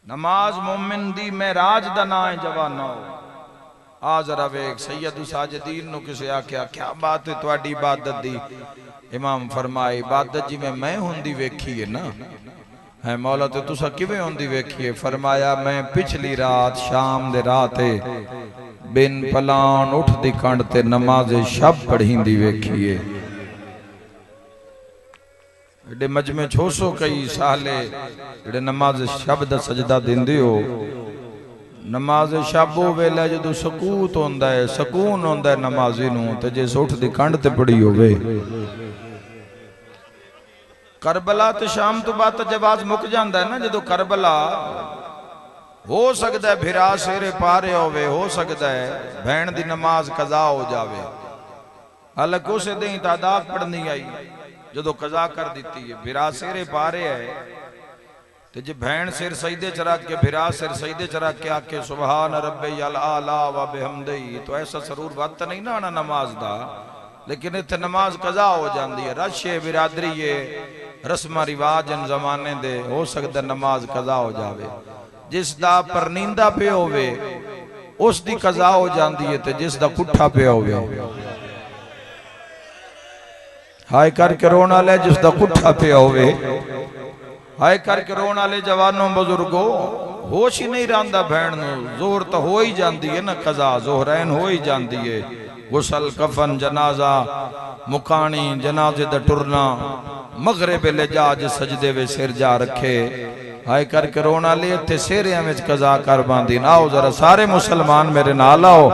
Speaker 1: नमाज मोमिन दी महराज दा नाम है जवानो। आ जरा वेख सैयदु साजिदीन नु किसे आख्या क्या बात है तुहाडी इबादत दी? इमाम फरमाए इबादत जिवें मैं हुंदी वेखी है ना है मौला, तो तुसा किवें होंदी वेखिए? फरमाया मैं पिछली रात शाम दे रात बिन पलान उठदी कंड ते नमाज शब पढ़ींदी वेखिए। एडे मजमे छोसो कई साले जेड़े नमाज शब दा सजदा दिंदे हो। नमाज शब वेले जदों सकूत होंदा है, सकून होंदा है नमाजी नूं, ते जे उठदी कंड ते पड़ी होवे। करबला तो शाम तो बाद तो जवाज मुक जाता है ना, जो करबला हो सकता है भिरा सेरे पारे होवे, हो सकता है भैन दी नमाज कज़ा हो जावे। हालांकि उसे दिन तादाद पढ़नी आई जो कज़ा कर दी है, भिरा सेरे पारे है तो जे भैन सिर सईदे च रख के भिरा सिर सईदे च रख के आके सुबहान रब्बे अल आला व बिहम्दिही, तो ऐसा जरूर वक्त नहीं ना आना नमाज दा, लेकिन इत्थे नमाज कज़ा हो जाती है। रश है बिरादरी है रस्म रिवाज जमाने दे, हो सकता नमाज कज़ा हो जावे। जिसदा परनींदा पे होवे उसकी कज़ा हो जाती है, तो जिसदा कुठा पे होवे हाय करके रोन वाले, जिसदा कुठा पे होवे हाय करके रोन वाले। जवानों बुजुर्गो होश ही नहीं रहा भैन नूं, जोर तो हो ही जाती है ना, कज़ा जोहरैन हो ही जाती है। गुसल कफन जनाजा मुकानी जनाजे दा टुरना मगरिब ले जा ज सजदे वे सिर जा रखे हाय करके रोन वाले इत्थे सेहरियां विच कज़ा कर बांदी। आओ जरा सारे मुसलमान मेरे नाल आओ,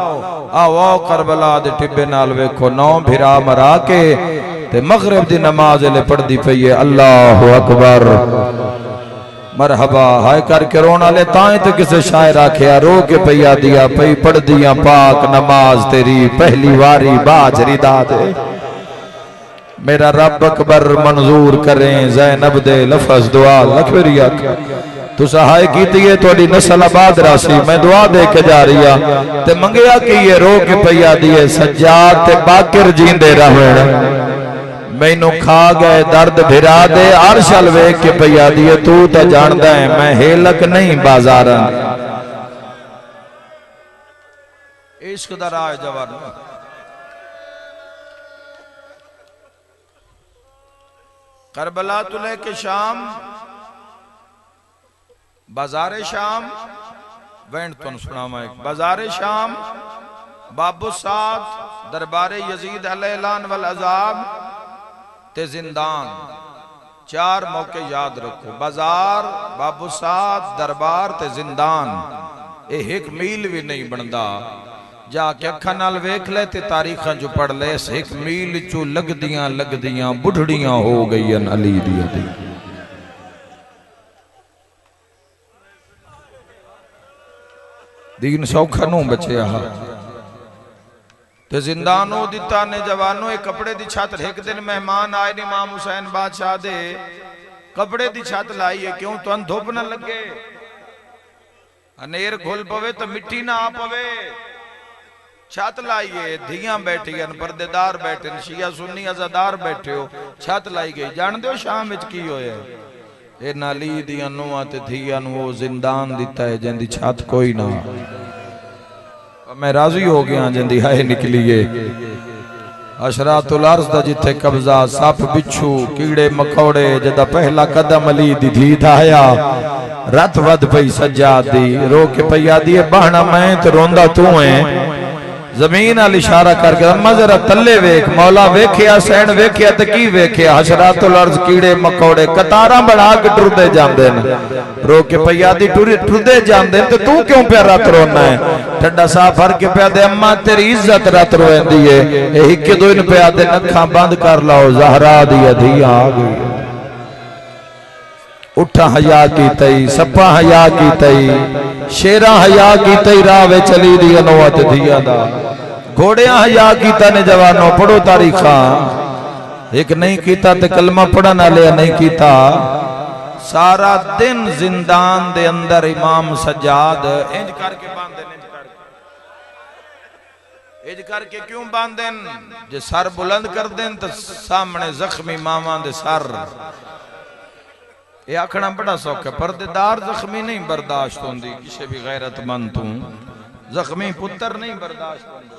Speaker 1: आओ आओ करबला दे टिब्बे नाल वेखो 9 भिरा मरा के ते मगरिब दी नमाज ले पढ़दी पई है। अल्लाहु अकबर मरहबा। हाय करके रोन वाले ताए तो किसे शायर आखिया रो के पैया दिया पई पढ़ दिया पाक नमाज तेरी पहली वारी बाजरी दा दे। मेरा रब अकबर मंजूर करें ज़ैनब दे लफज दुआ लखवरिया तुसा हाय कीती है थोड़ी नस्ल आबाद रासी। मैं दुआ दे के जा रही ते मंगया कि ये रो के पैया दिए सज्जाद ते बाकिर जींदे रहन। मैनू खा गए दर्द भिरा दे अरशल वेख के पैया दिए तू तो जानदा है मैं हेलक नहीं बाजार। इश्क दा राज जवान करबला तो लेके शाम बाजारे शाम वेंड तुम सुनावा एक बाजारे शाम बाबू साद दरबारे यजीद अलैलान वल अजाब ते जिंदान 4 मौके याद रखो। बाजार बाबू साद दरबार ते जिंदान, ये 1 मील भी नहीं बनता। जाके अखा नाल वेख ले ते तारीखां जो पढ़ ले। 1 मील चो लगदियां बुढ़ड़ियां हो गई अली दियां दी। दीन सौखा नू बचे ते जिंदानो दिता ने जवानों एक कपड़े दी छत। एक दिन मेहमान आए ने इमाम हुसैन बादशाह दे, कपड़े दी छत लाई है क्यों तो धुप न लगे, अनेर घुल पवे तो मिट्टी ना आ पवे। छत लाइए, धियां बैठी पर्देदार बैठे, शिया सुन्नी अजादार बैठे हो, छत लाई गई। जान दो शाम विच की होया, ए नाली दियां नूहां ते धियां नूं वो जिंदान दिता है जिंदी छत कोई ना। मैं राजी हो गया जिंदी हाय निकलीए। अशरातुल अर्ज़ दा जिथे कब्जा, सप बिच्छू कीड़े मकौड़े, जदा पहला कदम अली दी धी धाया। रत वध पई सज्जाद दी, रो के पई आदी बहना मैं ते रोंदा तू है। जमीन अल इशारा करके अम्मा जरा तले वेख। मौला वेख्या सैन वेख्या ते की वेख्या। हशरातुल अर्ज़ कीड़े मकौड़े कतारां बना के टुरदे जांदे ने, रो के पई आदी टुरदे जांदे ते तू क्यों प्या रत रोना है। ठंडा सा फर के प्या दे अम्मा तेरी इज्जत रत रोंदी है। ए हिक दो इन प्या दे अखां बंद कर लाओ, ज़हरा दी धियां आ गई। उठा हया की तई, सपा हया की तई, शेरा हया की तई, रावे चली दी अनोत धिया दा। घोड़िया हया कीता ने जवानों, पढ़ो तारीखा। एक नहीं कीता ते कलमा पढ़न वाले नहीं कीता। सारा दिन जिंदान दे अंदर इमाम सज्जाद इंज करके बांधे, इंज करके क्यों बांधे? जे सर बुलंद कर देन तो सामने जख्मी मामा दे सर। ये आखना बड़ा सौख है, पर्देदार जख्मी नहीं बर्दाश्त होंदी किसी भी गैरतमंद तू, जख्मी पुत्र नहीं बर्दाश्त होंदी।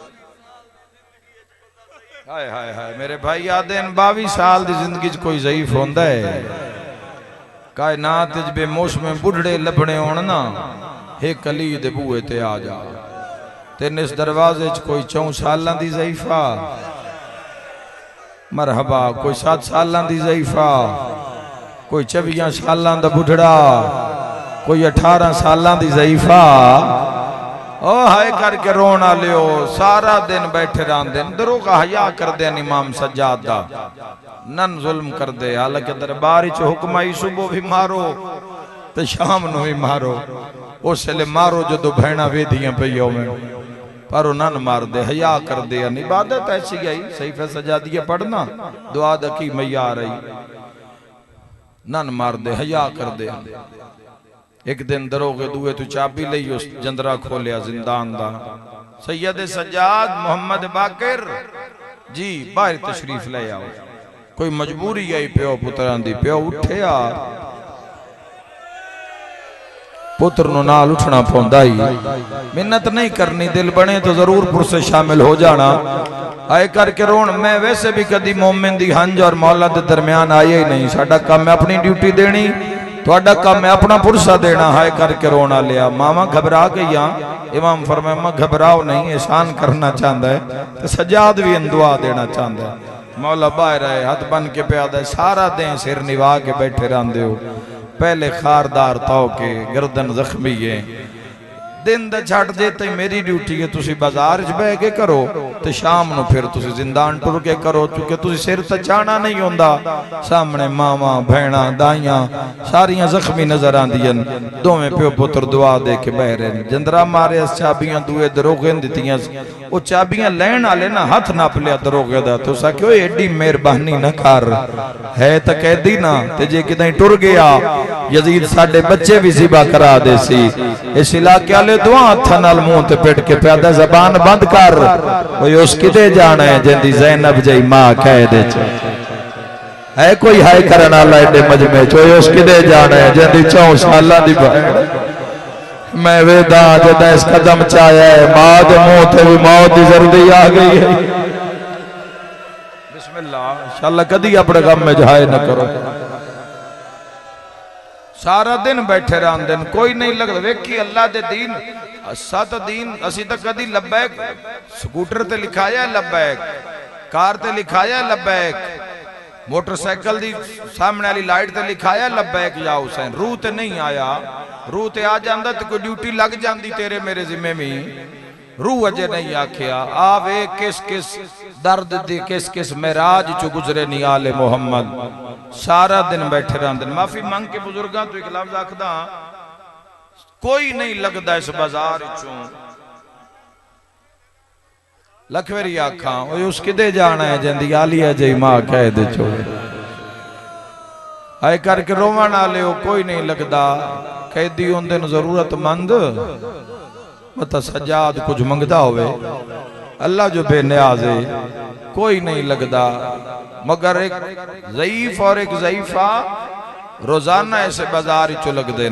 Speaker 1: हाय हाय हाय मेरे भाई याद 22 साल की जिंदगी कोई ज़ईफ होंदा है। कायनात बेमौसमे बुढ़ड़े लभने होन ना, एक अली दे बूहे ते आ जा। तेन इस दरवाजे च कोई 4 साल दी ज़ईफा, मरहबा, कोई 7 साल दी ज़ईफा, कोई 24 साल दा बुढ़ड़ा, कोई 18 साल दी ज़ईफा। ओ हाय करके रोन वाले हो, सारा दिन बैठे रहंदे। दरोगा हया कर दे इमाम सज्जाद दा, नन जुल्म कर दे। हालांकि दरबार च हुक्म आई सुबह भी मारो ते शाम नू भी मारो, उस वेले मारो जदों भैणा वेदियां पई होवे, पर वो नन मार दे, हया कर दे। इबादत ऐसी आई, सहीफे सजादिया पढ़ना, दुआ दकी मैया आ रही, नन मार दे, हया कर दे। एक दिन दरोगे दुए तू चाबी लई, उस जंदरा खोलिया जिंदान दा। सैयद सज्जाद मोहम्मद बाकिर जी बाहर तशरीफ ले आओ। कोई मजबूरी आई प्यो पुत्रां दी, प्यो उठिया, पुत्र नु नाल उठना पौंदा ही। मिन्नत नहीं करनी, दिल बने तो जरूर पुरसे शामिल हो जाना। आए करके रोन, मैं वैसे भी कदी मोमिन दी हंज और मौला दे दरम्यान आया ही नहीं। साडा काम है अपनी ड्यूटी देनी, थोड़ा काम है अपना पुरसा देना। हाय करके रोना लिया, मामा घबरा गई। इमाम फरमाया मैं घबराओ नहीं, एहसान करना चाहता है तो सज्जाद भी दुआ देना चाहता है। मौला बाहर आए, हाथ बन के प्यादा, सारा दिन सिर निभा के बैठे रहंदे हो। पहले खारदार ताओ के गर्दन जख्मी है, दिन दा छट जे ते मेरी ड्यूटी है, तुसी बाजार च बह के करो ते शाम नु फिर तुसी जिंदान टुर के करो, क्योंकि तुसी सिर ते चाहना नहीं होंदा। सामने मावा भैणा दाइयां सारियां जख्मी नजर आंदियां, दोवें प्यो पुत्र दुआ दे के बह रहे। जंदरा मारे चाबियां दुए दरोगे ने दित्तियां, वो चाबियां लैण वाले ना हाथ नाप लिया दरोगे दा, तो सा क्यों एडी मेहरबानी ना कर, है तो कैदी ना, ते जे किते टुर गया यजीद साडे बच्चे भी ज़िबा करा दे सी। इस इलाके वाले दुआ हथा नाल मुंह ते पिट के प्यादा, जबान बंद कर, ओए उस किते जाना है जिंदी ज़ैनब जई मां कह दे है कोई हाय करन वाला एडे मजमे च, ओए उस किते जाना है जिंदी 4 सालां दी मैं वेदा जदा इस कदम च आया है, मां दे मुंह ते भी मौत दी जर्दी आ गई है। बिस्मिल्लाह, इंशाअल्लाह कदी अपने गम में जाए न करो। सारा दिन बैठे रहंदे, कोई नहीं लगदा। वेखी अल्लाह दे दीन, 7 दीन असी तो कदी लब्बैक स्कूटर ते लिखाया लब्बैक, कार ते लिखाया लब्बैक, मोटरसाइकिल दी सामने वाली लाइट ते लिखाया लब्बैक या हुसैन। रूह ते नहीं आया, रूह ते आ जांदा ते कोई ड्यूटी लग जांदी तेरे मेरे जिम्मे में। रूह अजे नहीं आखिया आवे किस किस दर्द दी किस किस मेराज चो गुजरे नहीं आले मोहम्मद सारा दिन बैठे रहंदे। माफी मंग के बुजुर्गां तो एक लफ्ज आखदा कोई नहीं लगदा इस बाजार चो लखवेरी आखा उस किदे जाना है जंदी आलिया जी मां कह दे चो आए करके रोवन आले कोई नहीं लगदा कैदी होंदे न जरूरतमंद मता सजाद कुछ मंगदा होवे अल्लाह जो बेनियाज है कोई नहीं लगदा मगर एक ज़ईफ और एक ज़ईफा रोजाना ऐसे बाजार चो लगदे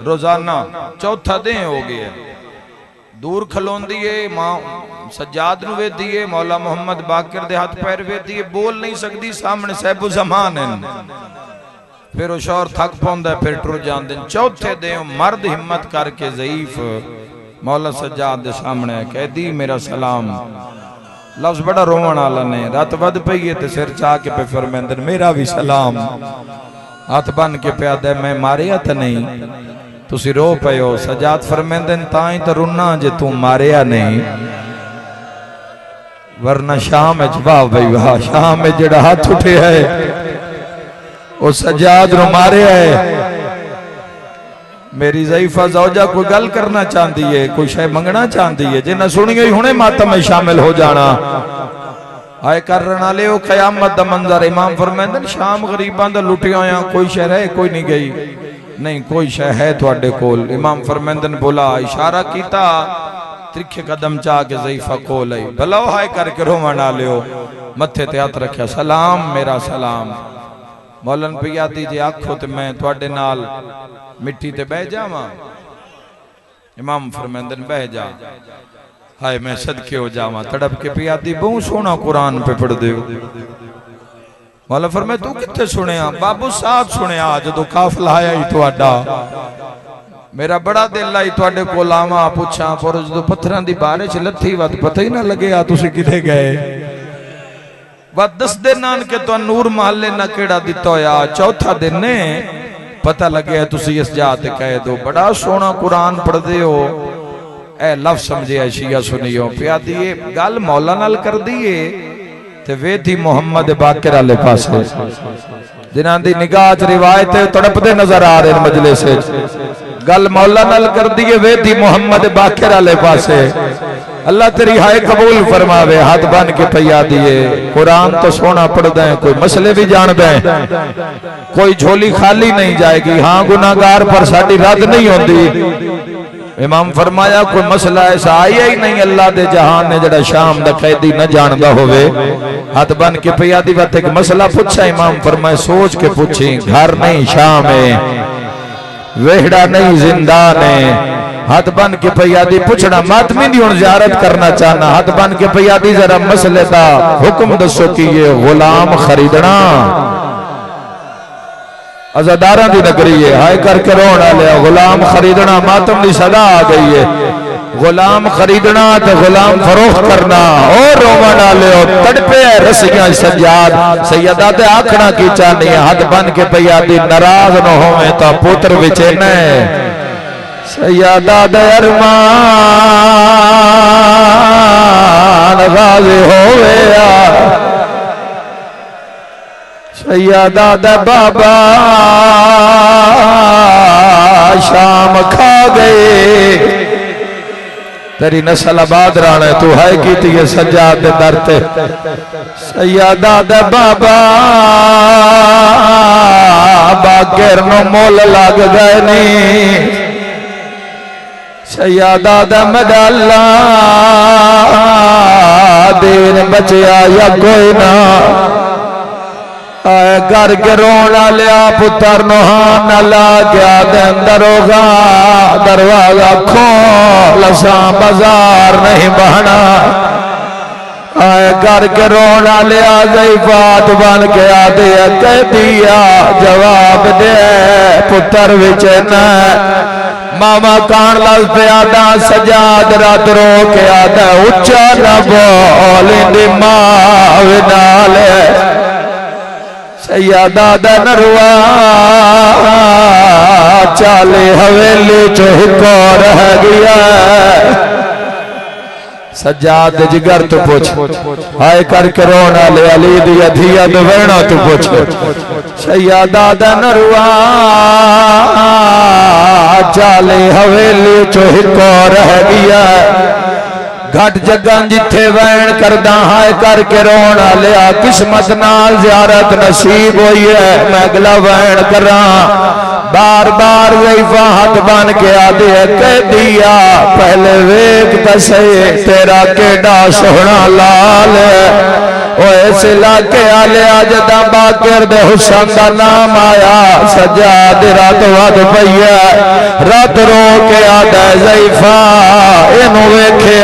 Speaker 1: रोजाना चौथा दिन हो गया दूर खलोंदी है मां सज्जाद नु वेदी है मौला मोहम्मद बाकिर दे हाथ पैर वेदी है बोल नहीं सकती सामने सहबु ज़मान है फिर वो शौर थक पौंदा फिर टुर जांदे। चौथे दिन मर्द हिम्मत करके ज़ईफ मौला सज्जाद दे सामने कहदी मेरा सलाम लफ्ज बड़ा रोवन वाला ने रात वध पई है ते सिर चा के पे फरमांदे मेरा भी सलाम हाथ बन के पिया दे मैं मारिया तो नहीं तुसी रो पे हो। सज्जाद फरमांदे ताई तो रुना जे तू मारिया नहीं वरना शाम वाह भाई वाह शाम में जेड़ा हाथ उठे है वो सज्जाद नु मारे है। मेरी ज़ईफा ज़ौजा कोई गल करना चाहती है कोई शय मंगना चाहती है जे न सुनी गई हुणे मातम में शामिल हो जाना आए करने वाले वो कयामत दा मंजर। इमाम फरमांदे शाम गरीबां दा लुटिया होया कोई शय रहे कोई नहीं गई नहीं कोई शय है तुहाडे कोल। इमाम फरमांदे बोला इशारा कीता त्रिखे कदम चा के ज़ईफा कोल आई भला हाय करके रोवन वाले मथे ते हाथ रखया सलाम मेरा सलाम मौलन पियादी जी आखो तो मैं तुहाडे नाल मिट्टी ते बह जावा। इमाम फरमांदे बह जा हाय मैं सदके हो जावा तड़प के पियादी बहुत सोना कुरान पे पढ़ दे। मौला फरमाया तू किथे सुनिया बाबू साहब सुनिया जदों काफिला आया ही तुहाडा मेरा बड़ा दिल आई तुहाडे कोल आवां पुछां पर जदों पत्थरां दी बारिश लथी वत पता ही ना लगे तुसीं किथे गए बस दस दिन के तो नूर महल्ले ना केड़ा दिता होया चौथा दिन ने पता लगे तुसी इस जात कह दो बड़ा सोना कुरान पढ़दे हो ए लफ्ज समझे शिया सुनियो प्यादी गल मौला नाल कर दिए ते वेदी मोहम्मद बाकिर वाले पासे जिन्हां दी निगाह च रिवायत तड़पदे नजर आ रहे मजलिस गल मौला नाल कर दिए वेदी मोहम्मद बाकिर वाले पासे अल्लाह तेरी हाय कबूल फरमावे। हाथ बन के पैया दिए कुरान तो सोना पढ़दा है कोई मसले भी जानदा है कोई झोली खाली नहीं जाएगी हाँ गुनाहगार पर साडी रद नहीं होंदी। इमाम फरमाया कोई मसला ऐसा आया ही नहीं अल्लाह दे जहान ने जड़ा शाम दा कैदी न जानदा होवे। हाथ बन के पैया दी बात एक मसला पूछा इमाम फरमाया सोच के पूछी घर नहीं शाम है वेहड़ा नहीं जिंदान है। हाथ बन के पैयादी पूछना मातमी दी हुण ज़ियारत करना चाहना हाथ बन के पैयादी जरा मसले दा हुक्म दसो कि ये गुलाम खरीदना अज़ादारां दी नगरी है हाय करके रोण वाले गुलाम खरीदना मातम दी सदा आ गई है गुलाम खरीदना तो गुलाम फरोख्त करना और रोवन वाले तड़पे रसियां सज्जाद सैयदा ते आखना की चाहनी हाथ बन के पैयादी नाराज न होवे तो पुत्र विचे न सैयदा दे अरमान गाज़ी होवे सैयदा दे बाबा शाम खा गए तेरी नस्ल आबाद राणे तू है की सज्जाद दे दर ते सैयदा दे बाबा बागिर नो मोल लग गए नी सैयदा दा मदाला देर बचया या कोई ना घर के रोना लिया पुत्र नोहान ला गया दे अंदर होगा दरवाजा खोल सा बाजार नहीं बहना घर के रोना लिया ज़ईफात बन के आदे कह दिया जवाब दे पुत्र विच न मामा कान लग प्यादा सजाद रात रो के आदा उच्चा न बोल दी मां नाल सैयदा दा नरवा चाले हवेली च हिको रह गया सज्जाद जिगर तू पूछ हाय करके रोना ले अली दी अधिया तो वेणा तू पूछ सैयदा दा नरुआ चाले हवेली चो हिको रह गया घट जगह जिथे वैन करदा हाय करके रोना लिया किस्मत नाल ज़ियारत नसीब हुई है मैं अगला वैन करा बार बार ज़ईफ़ा हाथ बन के आदे कह दिया पहले वेख दसे तेरा केड़ा सोहना लाल इस इलाके आले जदा बाकर दे हुसैन का नाम आया सज्जाद रात वध पई है रात रो के आदा ज़ईफ़ा इनू वेखे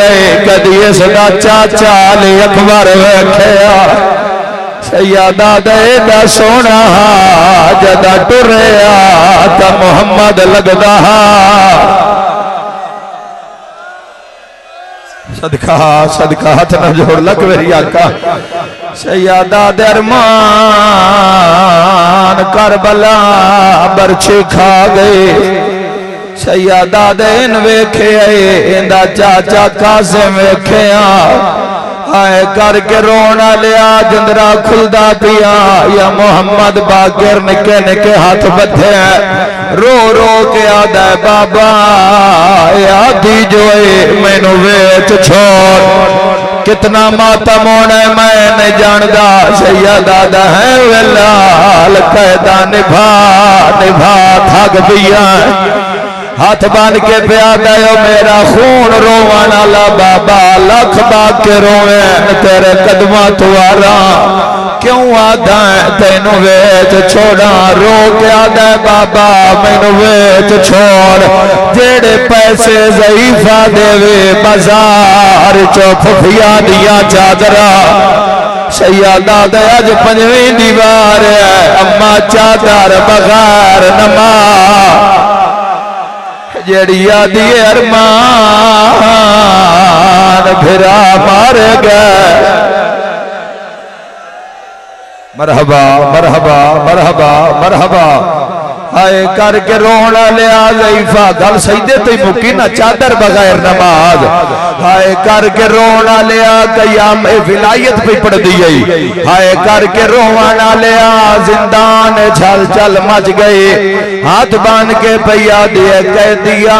Speaker 1: कदी इसका चाचा अली अकबर वेख्या सैयदा दा सोना जदा टुरया तो मुहम्मद लगदा सदका सदका हाथ न जोड़ लग मेरी आका सैयदा दरमान करबला बरछे खा गए सैयदा दिन वेखे इंदा चाचा कासिम वेख्या हाय करके रोना लिया जंदरा खुलदा पिया या मोहम्मद बाकर निके निके हाथ बधे रो रो के आदा बाबा आदि जो मैनू वेच छोड़ कितना मातम होना मैं नहीं जानदा सैयदा दा है वेलाल कैदा निभा निभा थक पिया हाथ बांध के प्या दयो मेरा खून रोवन वाला बाबा लख बाके रोवे तेरे कदमा तुआरा क्यों आदा तेनू वेच छोड़ा रो के आदा बाबा मैनू वेच छोड़ जेड़े पैसे ज़ईफ़ा देवे बाजार चो खुफिया दिया चादरा सैयदा दे अज पंजवीं दीवार है अम्मा चादर बगैर नमा जेड़ी आदि अरमान फिरा मार गए मरहबा मरहबा मरहबा मरहबा हाय करके रोना लिया ज़ईफ़ा गल सजदे तो मुकी ना चादर बगैर नमाज हाय करके रोना लिया कयाम विलायत पे पड़ दी गई हाय करके रोना लिया जिंदान छल छल मच गए हाथ बांध के पैया दिए कह दिया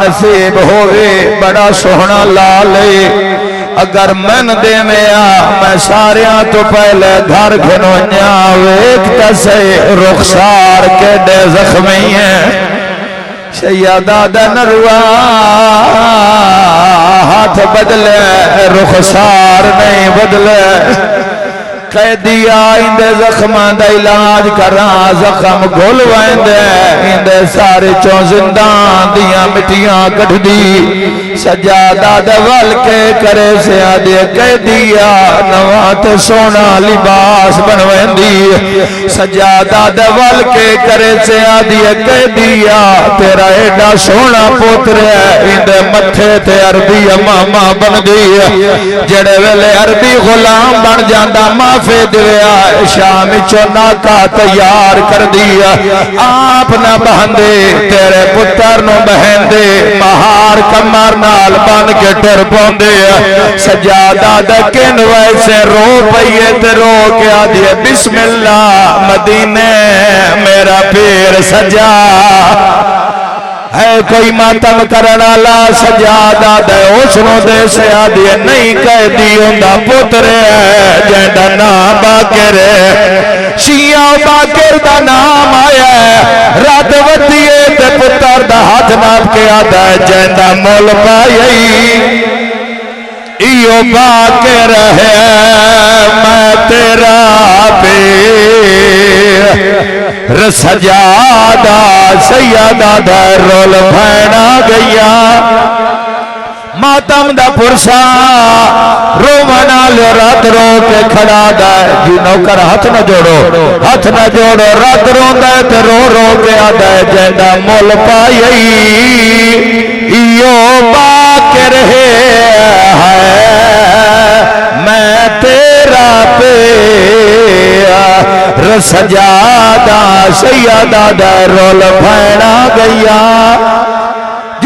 Speaker 1: नसीब होवे बड़ा सोहना लाल अगर मन दे में मैं सारिया तो पहले घर घनोया वेख तसे रुखसार के दे जख्मी है सैयदा दा नरुआ हाथ बदले रुखसार नहीं बदले कह दिया इंदे जख्मा दा इलाज करा जख्म घुल वेंदे इंदे सारे चो जिंदान दियां मिट्टियां कढ़ दी सज्जादा दे वल के करे से आदे कह दिया नवा ते सोना लिबास बनवेंदी सज्जादा दे वल के करे से आदे कह दिया तेरा एडा सोना पुत्र है इंदे मथे ते अरबी अमामा बन गई जेड़े वेले अरबी गुलाम बन जांदा माफे दिया शाम चो नाका तैयार कर दिया आप न बहंदे तेरे पुत्र नु बहंदे महार कमर नाल बन के टुर पौंदे सज्जादा दा किन वैसे रो पईए ते रो के आदि बिस्मिल्लाह मदीने मेरा पीर सजा है कोई मातम करने वाला सजादा दे उसनो दे से आदि नहीं कह दी उनका पुत्र है जेदा नाम बाकर शिया बाकर दा नाम आया रात वधिए ते पुत्र दा हाथ नाप के आदा जेदा मुल पाई इयो बाकर है मैं तेरा सजादा सैयदा दा रोल फैना गया मातम दा पुरसा रोवन वाले रात रो के खड़ा दा जी नौकर हाथ न जोड़ो रात रोंदा ते रो रो के आदा जेदा मुल पाई इयो बाकर है मैं तेरा पे सजादा सैयदा दा रोल फैना गया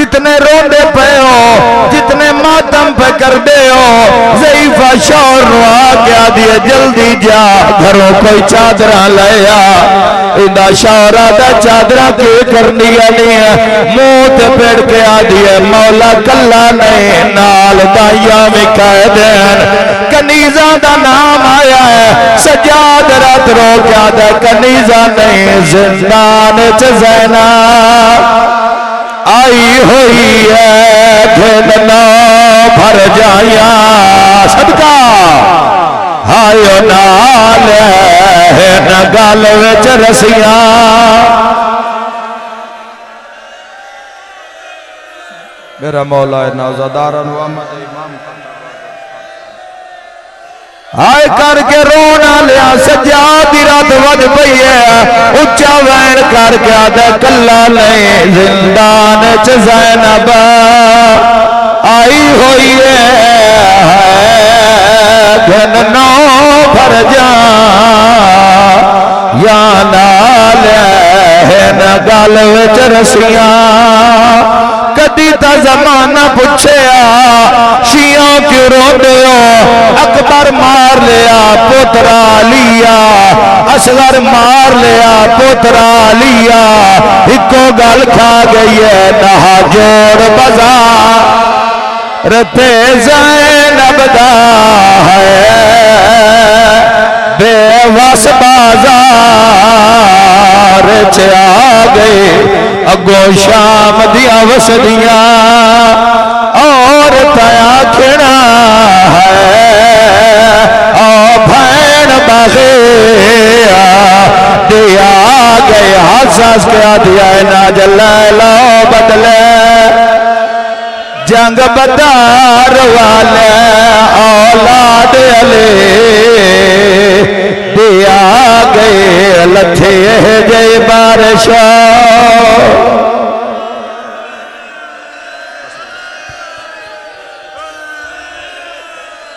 Speaker 1: जितने रोंदे पे हो, जितने मातम पे कर दे हो, ज़ईफ़ा शौहर नु आ गया दिए जल्दी जा घरों कोई चादरा लिया। इंदा शौहरा दा चादरा के करनी नहीं है, मुंह ते पेड़ के आ दिए मौला कल्ला नहीं नाल दाइया में कह देन। कनीजा दा नाम आया है, सजाद रात रो क्या दा कनीजा नहीं जिंदान च ज़ैनब आई हुई है, घिरना भर जाया सदका हायो नाल है न गल विच रसिया। मेरा मौला नाज़ादारन व अहमद इमाम हाय करके रोना लिया। सजाद दी रात वज पई है, उच्चा वैन करके आदा कल्ला नहीं जिंदान च ज़ैनब आई हुई है, घन नौ भर जा या नाल है न गल विच रसिया। कदी ता जमाना पूछे शिया क्यों रोंदे हो, अकबर मार लिया पुत्रा लिया, असगर मार लिया पुत्रा लिया, इको गल खा गई है नहा जोड़ बाजार ते ज़ैनब दा है बेवस बाजार च आ गए अगो शाम दिया वसदिया और तया खिड़ा है ओ भैन बागे दिया गए हस क्या दिया ना जला लो बदले जंग बदार वाले औलाद अले दिया गए लथे जय बारिश।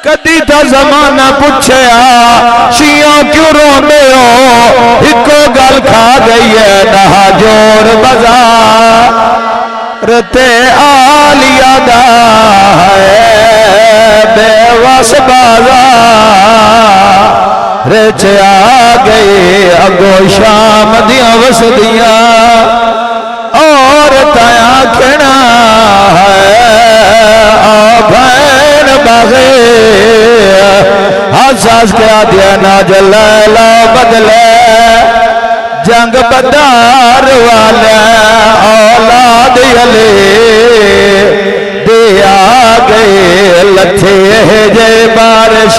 Speaker 1: कदी तो जमाना पूछे शिया क्यों रोंदे हो, इको गल खा गई है नहा जोर बाजार ते आलिया दा है बेवस बाजार च आ गए अगो शाम दिया वसदिया और तया खिड़ा है आ भैन बागे हस क्या दिया ना जला लो बदले जंग बदार वाले औलाद अले दिया गए लथे जय बारिश।